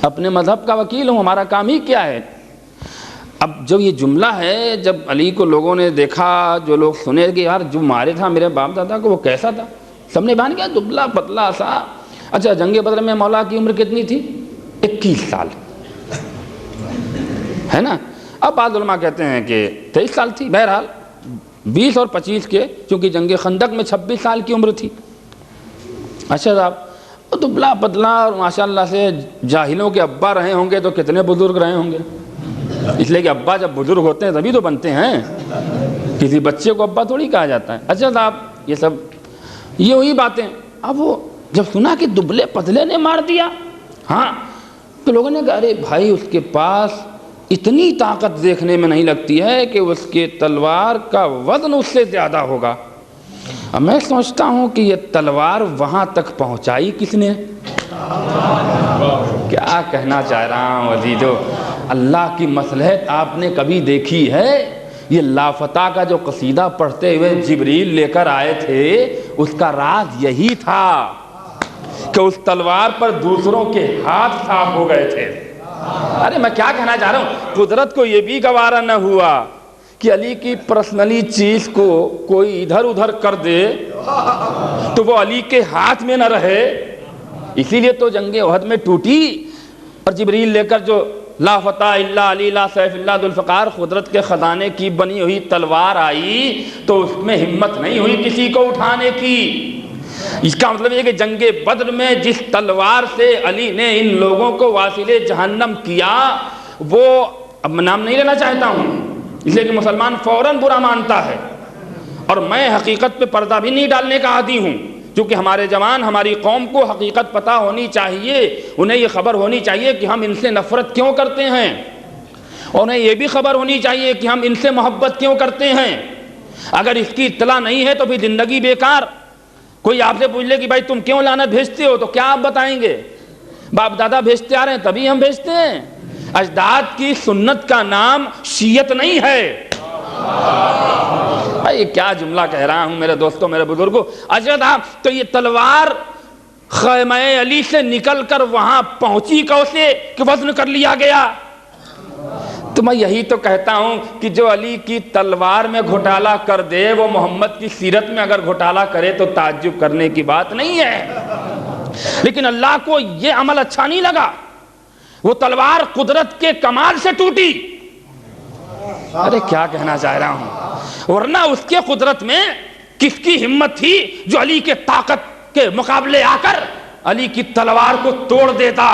اپنے مذہب کا وکیل ہوں، ہمارا کام ہی کیا ہے؟ اب جو یہ جملہ ہے، جب علی کو لوگوں نے دیکھا، جو لوگ سنے کہ یار جو مارے تھا میرے باپ دادا کو وہ کیسا تھا، سب نے بیان کیا دبلا پتلا سا۔ اچھا، جنگ بدر میں مولا کی عمر کتنی تھی؟ 21 سال ہے نا۔ اب بعض علماء کہتے ہیں کہ 23 سال تھی، بہرحال 20 اور 25 کے، چونکہ جنگ خندق میں 26 سال کی عمر تھی۔ اچھا صاحب، دبلا پتلا اور ماشاءاللہ سے جاہلوں کے ابا رہے ہوں گے تو کتنے بزرگ رہے ہوں گے؟ اس لیے کہ ابا جب بزرگ ہوتے ہیں تبھی تو بنتے ہیں، کسی بچے کو ابا تھوڑی کہا جاتا ہے۔ اچھا صاحب، یہ سب یہ وہی باتیں۔ اب وہ جب سنا کہ دبلے پتلے نے مار دیا، ہاں، تو لوگوں نے کہا ارے بھائی اس کے پاس اتنی طاقت دیکھنے میں نہیں لگتی ہے کہ اس کے تلوار کا وزن اس سے زیادہ ہوگا۔ اب میں سوچتا ہوں کہ یہ تلوار وہاں تک پہنچائی کس نے؟ کیا کہنا چاہ رہا ہوں عزیزو، اللہ کی مصلحت آپ نے کبھی دیکھی ہے؟ یہ لافتہ کا جو قصیدہ پڑھتے ہوئے جبریل لے کر آئے تھے، اس کا راز یہی تھا کہ اس تلوار پر دوسروں کے ہاتھ صاف ہو گئے تھے۔ ارے میں کیا کہنا چاہ رہا ہوں، قدرت کو یہ بھی گوارا نہ ہوا کہ علی کی پرسنلی چیز کو کوئی ادھر ادھر کر دے تو وہ علی کے ہاتھ میں نہ رہے، اسی لیے تو جنگ احد میں ٹوٹی، اور جبریل لے کر جو لا فتح الا علی لا سیف الا ذو الفقار، قدرت کے خزانے کی بنی ہوئی تلوار آئی تو اس میں ہمت نہیں ہوئی کسی کو اٹھانے کی۔ اس کا مطلب یہ کہ جنگ بدر میں جس تلوار سے علی نے ان لوگوں کو واصل جہنم کیا، وہ اب میں نام نہیں لینا چاہتا ہوں اس لیے کہ مسلمان فوراً برا مانتا ہے، اور میں حقیقت پہ پردہ بھی نہیں ڈالنے کا عادی ہوں، کیونکہ ہمارے جوان، ہماری قوم کو حقیقت پتہ ہونی چاہیے، انہیں یہ خبر ہونی چاہیے کہ ہم ان سے نفرت کیوں کرتے ہیں، اور انہیں یہ بھی خبر ہونی چاہیے کہ ہم ان سے محبت کیوں کرتے ہیں۔ اگر اس کی اطلاع نہیں ہے تو پھر زندگی بیکار۔ کوئی آپ سے پوچھ لے کہ بھائی تم کیوں لعنت بھیجتے ہو، تو کیا آپ بتائیں گے؟ باپ دادا بھیجتے آ رہے ہیں تبھی ہم بھیجتے ہیں۔ اجداد کی سنت کا نام شیعت نہیں ہے۔ بھائی کیا جملہ کہہ رہا ہوں میرے دوستوں، میرے بزرگوں۔ اجداد تو یہ تلوار خیمہ علی سے نکل کر وہاں پہنچی کیسے کہ وزن کر لیا گیا؟ تو میں یہی تو کہتا ہوں کہ جو علی کی تلوار میں گھوٹالا کر دے وہ محمد کی سیرت میں اگر گھوٹالا کرے تو تعجب کرنے کی بات نہیں ہے، لیکن اللہ کو یہ عمل اچھا نہیں لگا، وہ تلوار قدرت کے کمال سے ٹوٹی۔ ارے کیا کہنا چاہ رہا ہوں، ورنہ اس کے قدرت میں کس کی ہمت تھی جو علی کے طاقت کے مقابلے آ کر علی کی تلوار کو توڑ دیتا۔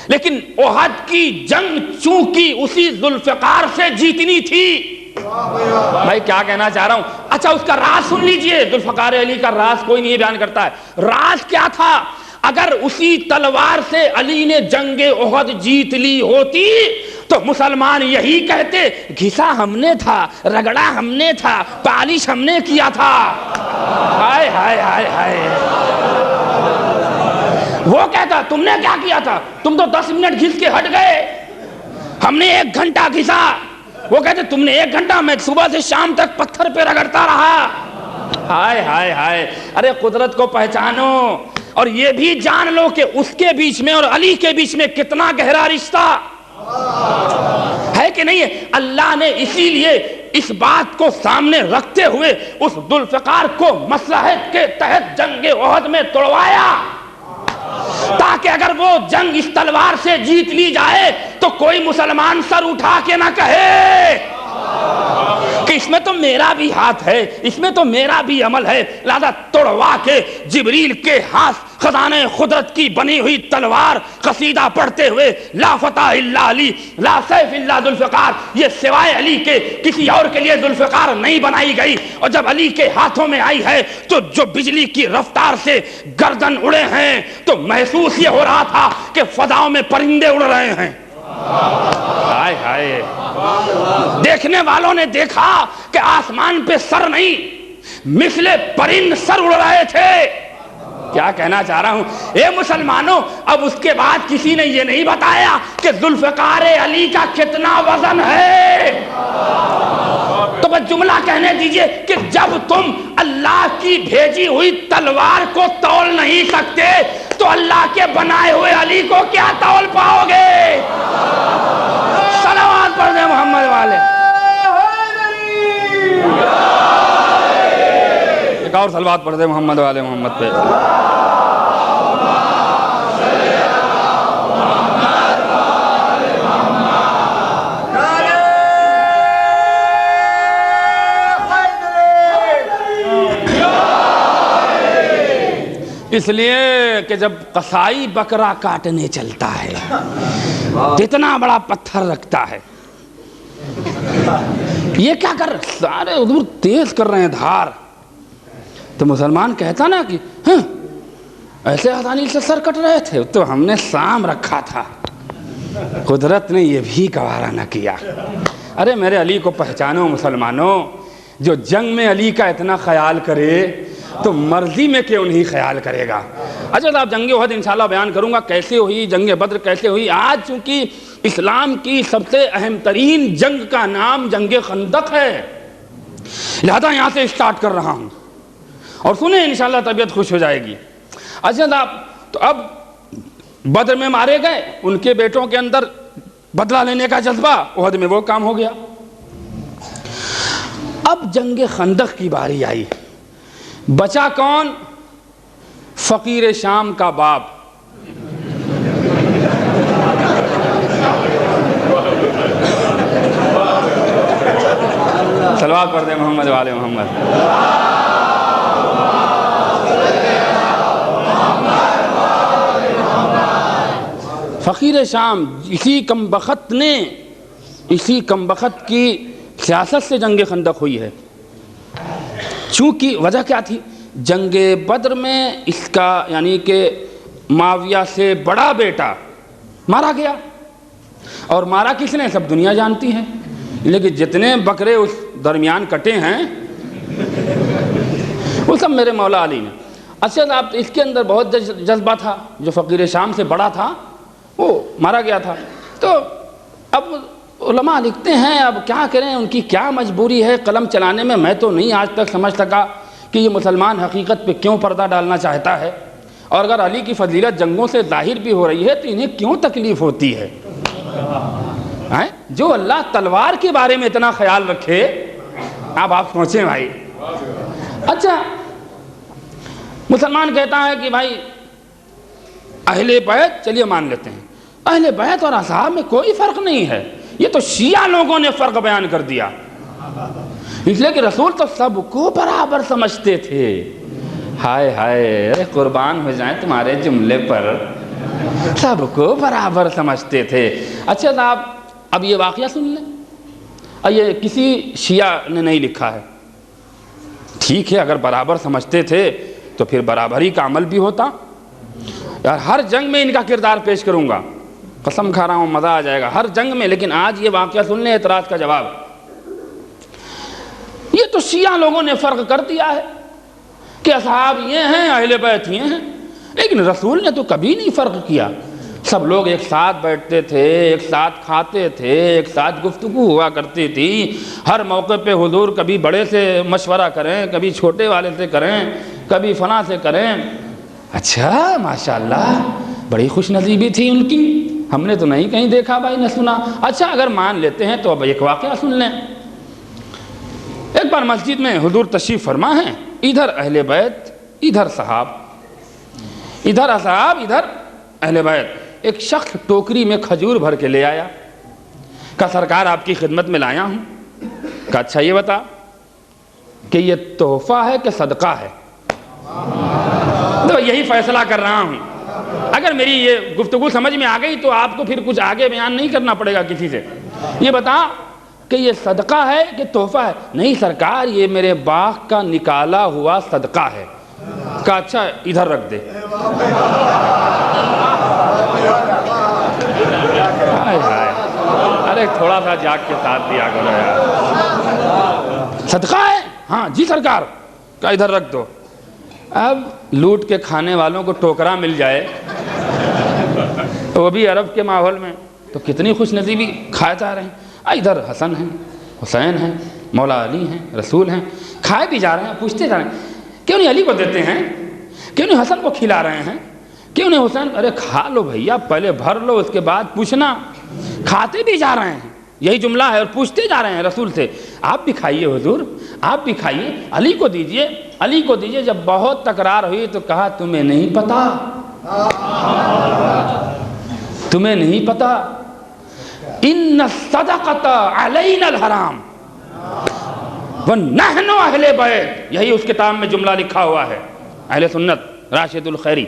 لیکن احد کی جنگ چونکہ اسی ذوالفقار سے جیتنی تھی۔ بھائی کیا کہنا چاہ رہا ہوں، اچھا اس کا راز سن لیجئے، ذوالفقار علی کا راز کوئی نہیں بیان کرتا ہے۔ راز کیا تھا؟ اگر اسی تلوار سے علی نے جنگ احد جیت لی ہوتی تو مسلمان یہی کہتے گھسا ہم نے تھا، رگڑا ہم نے تھا، پالش ہم نے کیا تھا۔ ہائے ہائے ہائے ہائے، وہ کہتا تم نے کیا کیا تھا؟ تم تو 10 منٹ گھس کے ہٹ گئے، ہم نے 1 گھنٹہ گھسا۔ وہ کہتے تم نے 1 گھنٹہ، میں صبح سے شام تک پتھر پہ رگڑتا رہا۔ ہائے ہائے ہائے، ارے قدرت کو پہچانو، اور یہ بھی جان لو کہ اس کے بیچ میں اور علی کے بیچ میں کتنا گہرا رشتہ ہے کہ نہیں ہے۔ اللہ نے اسی لیے اس بات کو سامنے رکھتے ہوئے اس ذوالفقار کو مصلحت کے تحت جنگ احد میں توڑوایا، تاکہ اگر وہ جنگ اس تلوار سے جیت لی جائے تو کوئی مسلمان سر اٹھا کے نہ کہے کہ اس میں تو میرا بھی ہاتھ ہے، اس میں تو میرا بھی عمل ہے۔ لہذا توڑوا کے جبریل کے ہاتھ خزانہ قدرت کی بنی ہوئی تلوار قصیدہ پڑھتے ہوئے لا فتح الا علی لا سیف الا ذوالفقار، یہ سوائے علی کے کسی اور کے لیے ذوالفقار نہیں بنائی گئی، اور جب علی کے ہاتھوں میں آئی ہے تو جو بجلی کی رفتار سے گردن اڑے ہیں تو محسوس یہ ہو رہا تھا کہ فضاؤں میں پرندے اڑ رہے ہیں۔ ہائے ہائے، دیکھنے والوں نے دیکھا کہ آسمان پہ سر نہیں، مثل پرند سر اڑ رہے تھے۔ کیا کہنا چاہ رہا ہوں اے مسلمانوں، اب اس کے بعد کسی نے یہ نہیں بتایا کہ ذوالفقار علی کا کتنا وزن ہے، تو بس جملہ کہنے دیجئے کہ جب تم اللہ کی بھیجی ہوئی تلوار کو تول نہیں سکتے تو اللہ کے بنائے ہوئے علی کو کیا تول پاؤ گے؟ صلوات پڑھ دیں محمد والے۔ ایک اور صلوات پڑھ دیں محمد والے محمد پہ۔ اس لیے کہ جب قصائی بکرا کاٹنے چلتا ہے اتنا بڑا پتھر رکھتا ہے، یہ کیا کر رہے سارے حضور تیز کر رہے ہیں دھار، تو مسلمان کہتا نا کہ ہاں ایسے آسانی سے سر کٹ رہے تھے، تو ہم نے سام رکھا تھا، قدرت نے یہ بھی گوارا نہ کیا۔ ارے میرے علی کو پہچانو مسلمانوں، جو جنگ میں علی کا اتنا خیال کرے تو مرضی میں کیوں نہیں خیال کرے گا۔ اچھا صاحب، جنگ احد انشاءاللہ بیان کروں گا کیسے ہوئی، جنگ بدر کیسے ہوئی۔ آج چونکہ اسلام کی سب سے اہم ترین جنگ کا نام جنگ خندق ہے، لہذا یہاں سے اسٹارٹ کر رہا ہوں، اور سنیں انشاءاللہ طبیعت خوش ہو جائے گی۔ اچھا صاحب، تو اب بدر میں مارے گئے، ان کے بیٹوں کے اندر بدلہ لینے کا جذبہ، احد میں وہ کام ہو گیا۔ اب جنگ خندق کی باری آئی، بچا کون؟ فقیر شام کا باپ، صلوات پڑھ دیں محمد والے محمد۔ فقیر شام، اسی کمبخت نے، اسی کمبخت کی سیاست سے جنگ خندق ہوئی ہے۔ چونکہ وجہ کیا تھی؟ جنگ بدر میں اس کا یعنی کہ معاویہ سے بڑا بیٹا مارا گیا، اور مارا کس نے سب دنیا جانتی ہے، لیکن جتنے بکرے اس درمیان کٹے ہیں وہ سب میرے مولا علی نے۔ اچھا صاحب، اس کے اندر بہت جذبہ تھا، جو فقیر شام سے بڑا تھا وہ مارا گیا تھا۔ تو اب علماء لکھتے ہیں اب کیا کریں، ان کی کیا مجبوری ہے قلم چلانے میں، میں تو نہیں آج تک سمجھ سکا کہ یہ مسلمان حقیقت پہ کیوں پردہ ڈالنا چاہتا ہے، اور اگر علی کی فضیلت جنگوں سے ظاہر بھی ہو رہی ہے تو انہیں کیوں تکلیف ہوتی ہے؟ جو اللہ تلوار کے بارے میں اتنا خیال رکھے، اب آپ سوچیں بھائی۔ اچھا، مسلمان کہتا ہے کہ بھائی اہل بیت، چلیے مان لیتے ہیں اہل بیت اور اصحاب میں کوئی فرق نہیں ہے، یہ تو شیعہ لوگوں نے فرق بیان کر دیا، اس لیے کہ رسول تو سب کو برابر سمجھتے تھے۔ ہائے ہائے، ارے قربان ہو جائیں تمہارے جملے پر، سب کو برابر سمجھتے تھے۔ اچھا صاحب، اب یہ واقعہ سن لیں، یہ کسی شیعہ نے نہیں لکھا ہے، ٹھیک ہے، اگر برابر سمجھتے تھے تو پھر برابری کا عمل بھی ہوتا۔ یار ہر جنگ میں ان کا کردار پیش کروں گا، قسم کھا رہا ہوں، مزہ آ جائے گا ہر جنگ میں، لیکن آج یہ واقعہ سن لیں، اعتراض کا جواب۔ یہ تو شیعہ لوگوں نے فرق کر دیا ہے کہ اصحاب یہ ہیں، اہل بیت یہ ہیں، لیکن رسول نے تو کبھی نہیں فرق کیا. سب لوگ ایک ساتھ بیٹھتے تھے, ایک ساتھ کھاتے تھے, ایک ساتھ گفتگو ہوا کرتی تھی. ہر موقع پہ حضور کبھی بڑے سے مشورہ کریں, کبھی چھوٹے والے سے کریں, کبھی فلاں سے کریں. اچھا ماشاءاللہ, بڑی خوش نصیبی تھی ان کی, ہم نے تو نہیں کہیں دیکھا بھائی نہ سنا. اچھا اگر مان لیتے ہیں تو اب ایک واقعہ سن لیں. ایک بار مسجد میں حضور تشریف فرما ہیں, ادھر اہل بیت, ادھر صحاب, ادھر اصحاب, ادھر اہل بیت. ایک شخص ٹوکری میں کھجور بھر کے لے آیا, کہا سرکار آپ کی خدمت میں لایا ہوں. کہا اچھا یہ بتا کہ یہ تحفہ ہے کہ صدقہ ہے؟ تو یہی فیصلہ کر رہا ہوں. اگر میری یہ گفتگو سمجھ میں آ گئی تو آپ کو پھر کچھ آگے بیان نہیں کرنا پڑے گا کسی سے. یہ بتا کہ یہ صدقہ ہے کہ تحفہ ہے؟ نہیں سرکار یہ میرے باغ کا نکالا ہوا صدقہ ہے. کہا اچھا ادھر رکھ دے. ارے تھوڑا سا جاگ کے ساتھ دیا کرو یار. صدقہ ہے؟ ہاں جی سرکار. کہا ادھر رکھ دو. اب لوٹ کے کھانے والوں کو ٹوکرا مل جائے, وہ بھی عرب کے ماحول میں, تو کتنی خوش نصیبی, کھائے جا رہے ہیں. ادھر حسن ہیں, حسین ہیں, مولا علی ہیں, رسول ہیں, کھائے بھی جا رہے ہیں. پوچھتے جا رہے ہیں کیوں نہیں علی کو دیتے ہیں, کیوں نہیں حسن کو کھلا رہے ہیں, کیوں نہیں حسین؟ ارے کھا لو بھیا, پہلے بھر لو اس کے بعد پوچھنا. کھاتے بھی جا رہے ہیں, یہی جملہ ہے, اور پوچھتے جا رہے ہیں رسول سے آپ بھی کھائیے حضور, آپ بھی کھائیے, علی کو دیجئے, علی کو دیجئے. جب بہت تکرار ہوئی تو کہا تمہیں نہیں پتا, تمہیں نہیں پتا, ان الصدقۃ علینا الحرام ونحن اہل بیت. یہی اس کتاب میں جملہ لکھا ہوا ہے, اہل سنت راشد الخیری.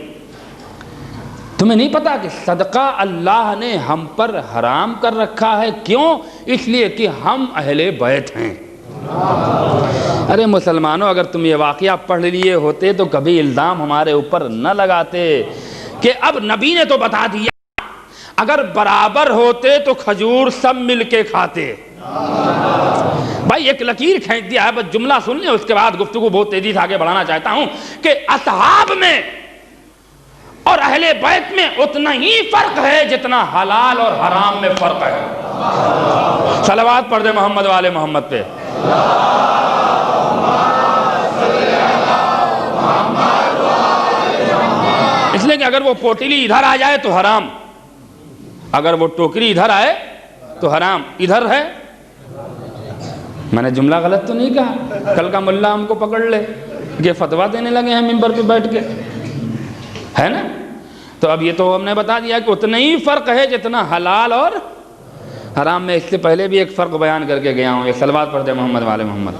تمہیں نہیں پتا کہ صدقہ اللہ نے ہم پر حرام کر رکھا ہے؟ کیوں؟ اس لیے کہ ہم اہل بیت ہیں. ارے مسلمانوں, اگر تم یہ واقعہ پڑھ لیے ہوتے تو کبھی الزام ہمارے اوپر نہ لگاتے کہ اب نبی نے تو بتا دیا, اگر برابر ہوتے تو کھجور سب مل کے کھاتے. بھائی ایک لکیر کھینچ دیا ہے, بس جملہ سن لیں, اس کے بعد گفتگو بہت تیزی سے آگے بڑھانا چاہتا ہوں کہ اصحاب میں اور اہل بیت میں اتنا ہی فرق ہے جتنا حلال اور حرام میں فرق ہے. صلوات پڑھ دے محمد والے محمد پہ. اس لیے کہ اگر وہ پوٹلی ادھر آ جائے تو حرام, اگر وہ ٹوکری ادھر آئے تو حرام. ادھر ہے, میں نے جملہ غلط تو نہیں کہا, کل کا ملا ہم کو پکڑ لے کہ فتویٰ دینے لگے ہیں ممبر پہ بیٹھ کے, ہے نا. تو اب یہ تو ہم نے بتا دیا کہ اتنا ہی فرق ہے جتنا حلال اور حرام میں. اس سے پہلے بھی ایک فرق بیان کر کے گیا ہوں. ایک صلوات پڑھ دے محمد والے محمد.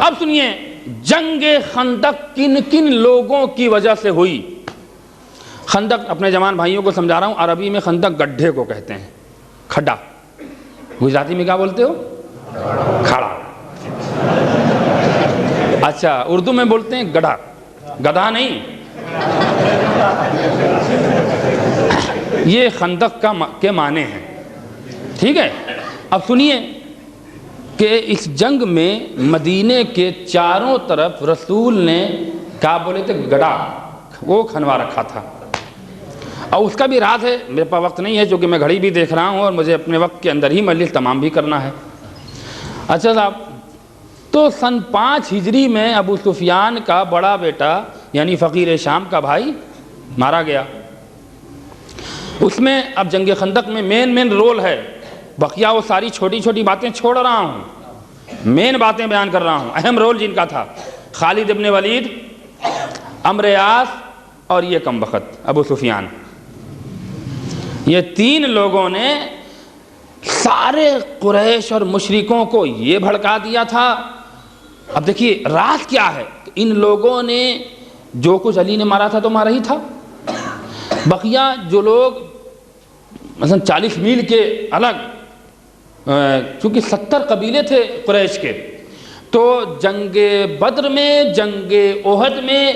اب سنیے, جنگ خندق کن کن لوگوں کی وجہ سے ہوئی. خندق اپنے جوان بھائیوں کو سمجھا رہا ہوں, عربی میں خندق گڈھے کو کہتے ہیں, کھڈا. گجراتی میں کیا بولتے ہو؟ کھڑا. اچھا اردو میں بولتے ہیں گڑھا, گدھا نہیں. یہ خندق کے معنی ہیں, ٹھیک ہے. اب سنیے کہ اس جنگ میں مدینے کے چاروں طرف رسول نے کیا بولے تھے, گڑھا وہ کھنوا رکھا تھا. اور اس کا بھی راز ہے, میرے پاس وقت نہیں ہے چونکہ میں گھڑی بھی دیکھ رہا ہوں اور مجھے اپنے وقت کے اندر ہی مجلس تمام بھی کرنا ہے. اچھا صاحب, تو سن 5 ہجری میں ابو سفیان کا بڑا بیٹا یعنی فقیر شام کا بھائی مارا گیا. اس میں اب جنگ خندق میں مین رول ہے, بقیہ وہ ساری چھوٹی چھوٹی باتیں چھوڑ رہا ہوں, مین باتیں بیان کر رہا ہوں. اہم رول جن کا تھا خالد ابن ولید, عمرو عاص اور یہ کم بخت ابو سفیان. یہ 3 لوگوں نے سارے قریش اور مشرکوں کو یہ بھڑکا دیا تھا. اب دیکھیے راز کیا ہے, ان لوگوں نے جو کچھ علی نے مارا تھا تو مارا ہی تھا. بقیہ جو لوگ مثلا 40 میل کے الگ, چونکہ 70 قبیلے تھے قریش کے, تو جنگ بدر میں, جنگ احد میں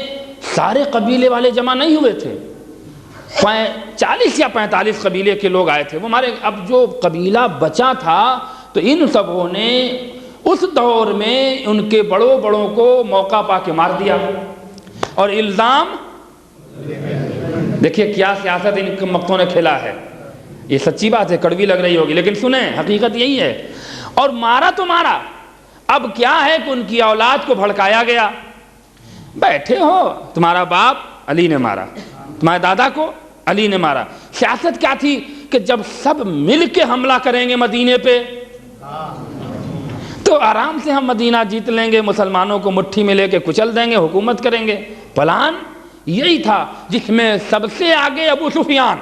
سارے قبیلے والے جمع نہیں ہوئے تھے. 40 یا 45 قبیلے کے لوگ آئے تھے وہ مارے. اب جو قبیلہ بچا تھا تو ان سبوں نے اس دور میں ان کے بڑوں بڑوں کو موقع پا کے مار دیا اور الزام، دیکھیے کیا سیاست ان مقتوں نے کھیلا ہے. یہ سچی بات ہے، کڑوی لگ رہی ہوگی لیکن سنیں حقیقت یہی ہے. اور مارا تو مارا. اب کیا ہے کہ ان کی اولاد کو بھڑکایا گیا. بیٹھے ہو، تمہارا باپ علی نے مارا، تمہارے دادا کو علی نے مارا. سیاست کیا تھی کہ جب سب مل کے حملہ کریں گے مدینے پہ تو آرام سے ہم مدینہ جیت لیں گے، مسلمانوں کو مٹھی میں لے کے کچل دیں گے، حکومت کریں گے. پلان یہی تھا جس میں سب سے آگے ابو سفیان.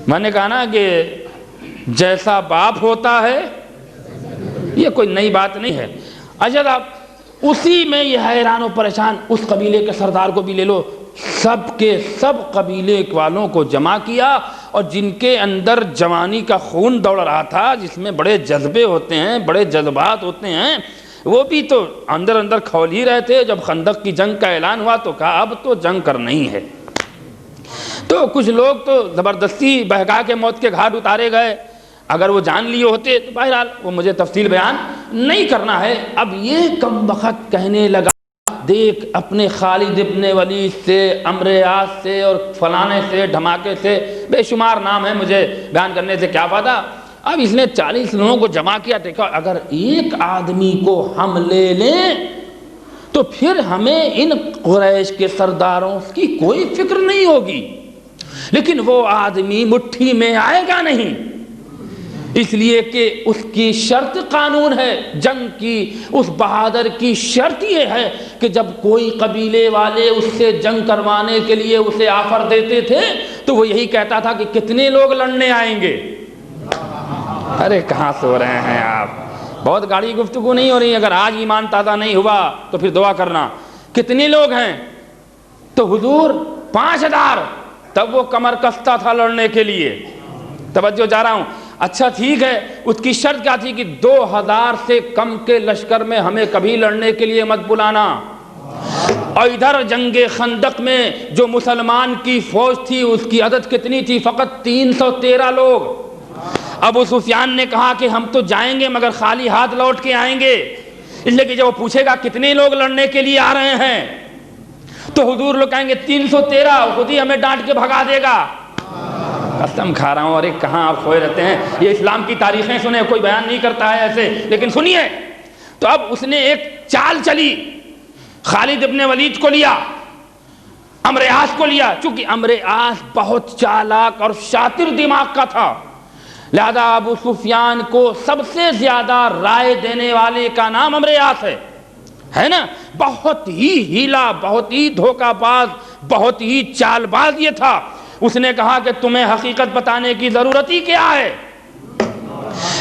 میں نے کہا نا کہ جیسا باپ ہوتا ہے، یہ کوئی نئی بات نہیں ہے. اجل آپ اسی میں یہ حیران و پریشان. اس قبیلے کے سردار کو بھی لے لو، سب کے سب قبیلے والوں کو جمع کیا اور جن کے اندر جوانی کا خون دوڑ رہا تھا، جس میں بڑے جذبے ہوتے ہیں، بڑے جذبات ہوتے ہیں، وہ بھی تو اندر اندر کھول ہی رہے تھے. جب خندق کی جنگ کا اعلان ہوا تو کہا اب تو جنگ کرنا ہی ہے. تو کچھ لوگ تو زبردستی بہکا کے موت کے گھاٹ اتارے گئے. اگر وہ جان لیے ہوتے تو بہرحال وہ مجھے تفصیل بیان نہیں کرنا ہے. اب یہ کم وقت کہنے لگا دیکھ اپنے خالد ابن ولید سے، عمرو عاص سے اور فلانے سے، دھماکے سے، بے شمار نام ہے، مجھے بیان کرنے سے کیا فائدہ. اب اس نے 40 لوگوں کو جمع کیا. دیکھا اگر ایک آدمی کو ہم لے لیں تو پھر ہمیں ان قریش کے سرداروں کی کوئی فکر نہیں ہوگی، لیکن وہ آدمی مٹھی میں آئے گا نہیں، اس لیے کہ اس کی شرط قانون ہے جنگ کی. اس بہادر کی شرط یہ ہے کہ جب کوئی قبیلے والے اس سے جنگ کروانے کے لیے اسے آفر دیتے تھے تو وہ یہی کہتا تھا کہ کتنے لوگ لڑنے آئیں گے. ارے کہاں سو رہے ہیں آپ، بہت گاڑی گفتگو نہیں ہو رہی. اگر آج ایمان تازہ نہیں ہوا تو پھر دعا کرنا. کتنے لوگ ہیں؟ تو حضور 5000. تب وہ کمر کستہ تھا لڑنے کے لیے. توجہ جا رہا ہوں. اچھا ٹھیک ہے، اس کی شرط کیا تھی کہ 2000 سے کم کے لشکر میں ہمیں کبھی لڑنے کے لیے مت بلانا. اور ادھر جنگ خندق میں جو مسلمان کی فوج تھی اس کی عدد کتنی تھی؟ فقط 313 لوگ. ابو سفیان نے کہا کہ ہم تو جائیں گے مگر خالی ہاتھ لوٹ کے آئیں گے، اس لیے کہ جب وہ پوچھے گا کتنے لوگ لڑنے کے لیے آ رہے ہیں تو حضور لوگ کہیں گے 313. خود ہی ہمیں ڈانٹ کے بھگا دے گا. قسم کھا رہا ہوں. اور کہاں آپ کھوئے رہتے ہیں. یہ اسلام کی تاریخیں سنیں، کوئی بیان نہیں کرتا ہے ایسے، لیکن سنیے. تو اب اس نے ایک چال چلی، خالد ابن ولید کو لیا، عمرو عاص کو لیا. چونکہ عمرو عاص بہت چالاک اور شاطر دماغ کا تھا، لہذا ابو سفیان کو سب سے زیادہ رائے دینے والے کا نام عمرو عاص ہے نا. بہت ہی ہیلا، بہت ہی دھوکہ باز، بہت ہی چال باز یہ تھا. اس نے کہا کہ تمہیں حقیقت بتانے کی ضرورت ہی کیا ہے،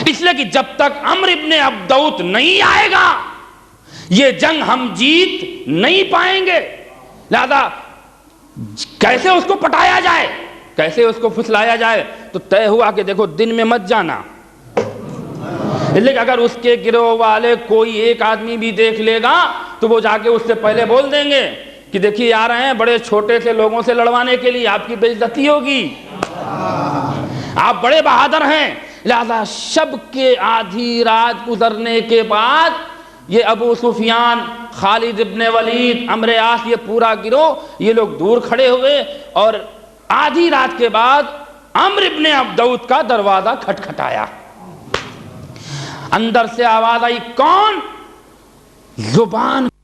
اس لیے کہ جب تک عمرو ابن عبدوت نہیں آئے گا یہ جنگ ہم جیت نہیں پائیں گے. لہذا کیسے اس کو پٹایا جائے، کیسے اس کو پھسلایا جائے. تو طے ہوا کہ دیکھو دن میں مت جانا، لیکن اگر اس کے گروہ والے کوئی ایک آدمی بھی دیکھ لے گا تو وہ جا کے اس سے پہلے بول دیں گے کہ دیکھیے آ رہے ہیں بڑے چھوٹے سے لوگوں سے لڑوانے کے لیے، آپ کی بے عزتی ہوگی، آپ بڑے بہادر ہیں. لہذا شب کے آدھی رات گزرنے کے بعد یہ ابو سفیان، خالد ابن ولید، عمرو عاص، یہ پورا گروہ یہ لوگ دور کھڑے ہوئے اور آدھی رات کے بعد عمرو ابن عبدوت کا دروازہ کھٹکھٹایا. اندر سے آواز آئی، کون؟ زبان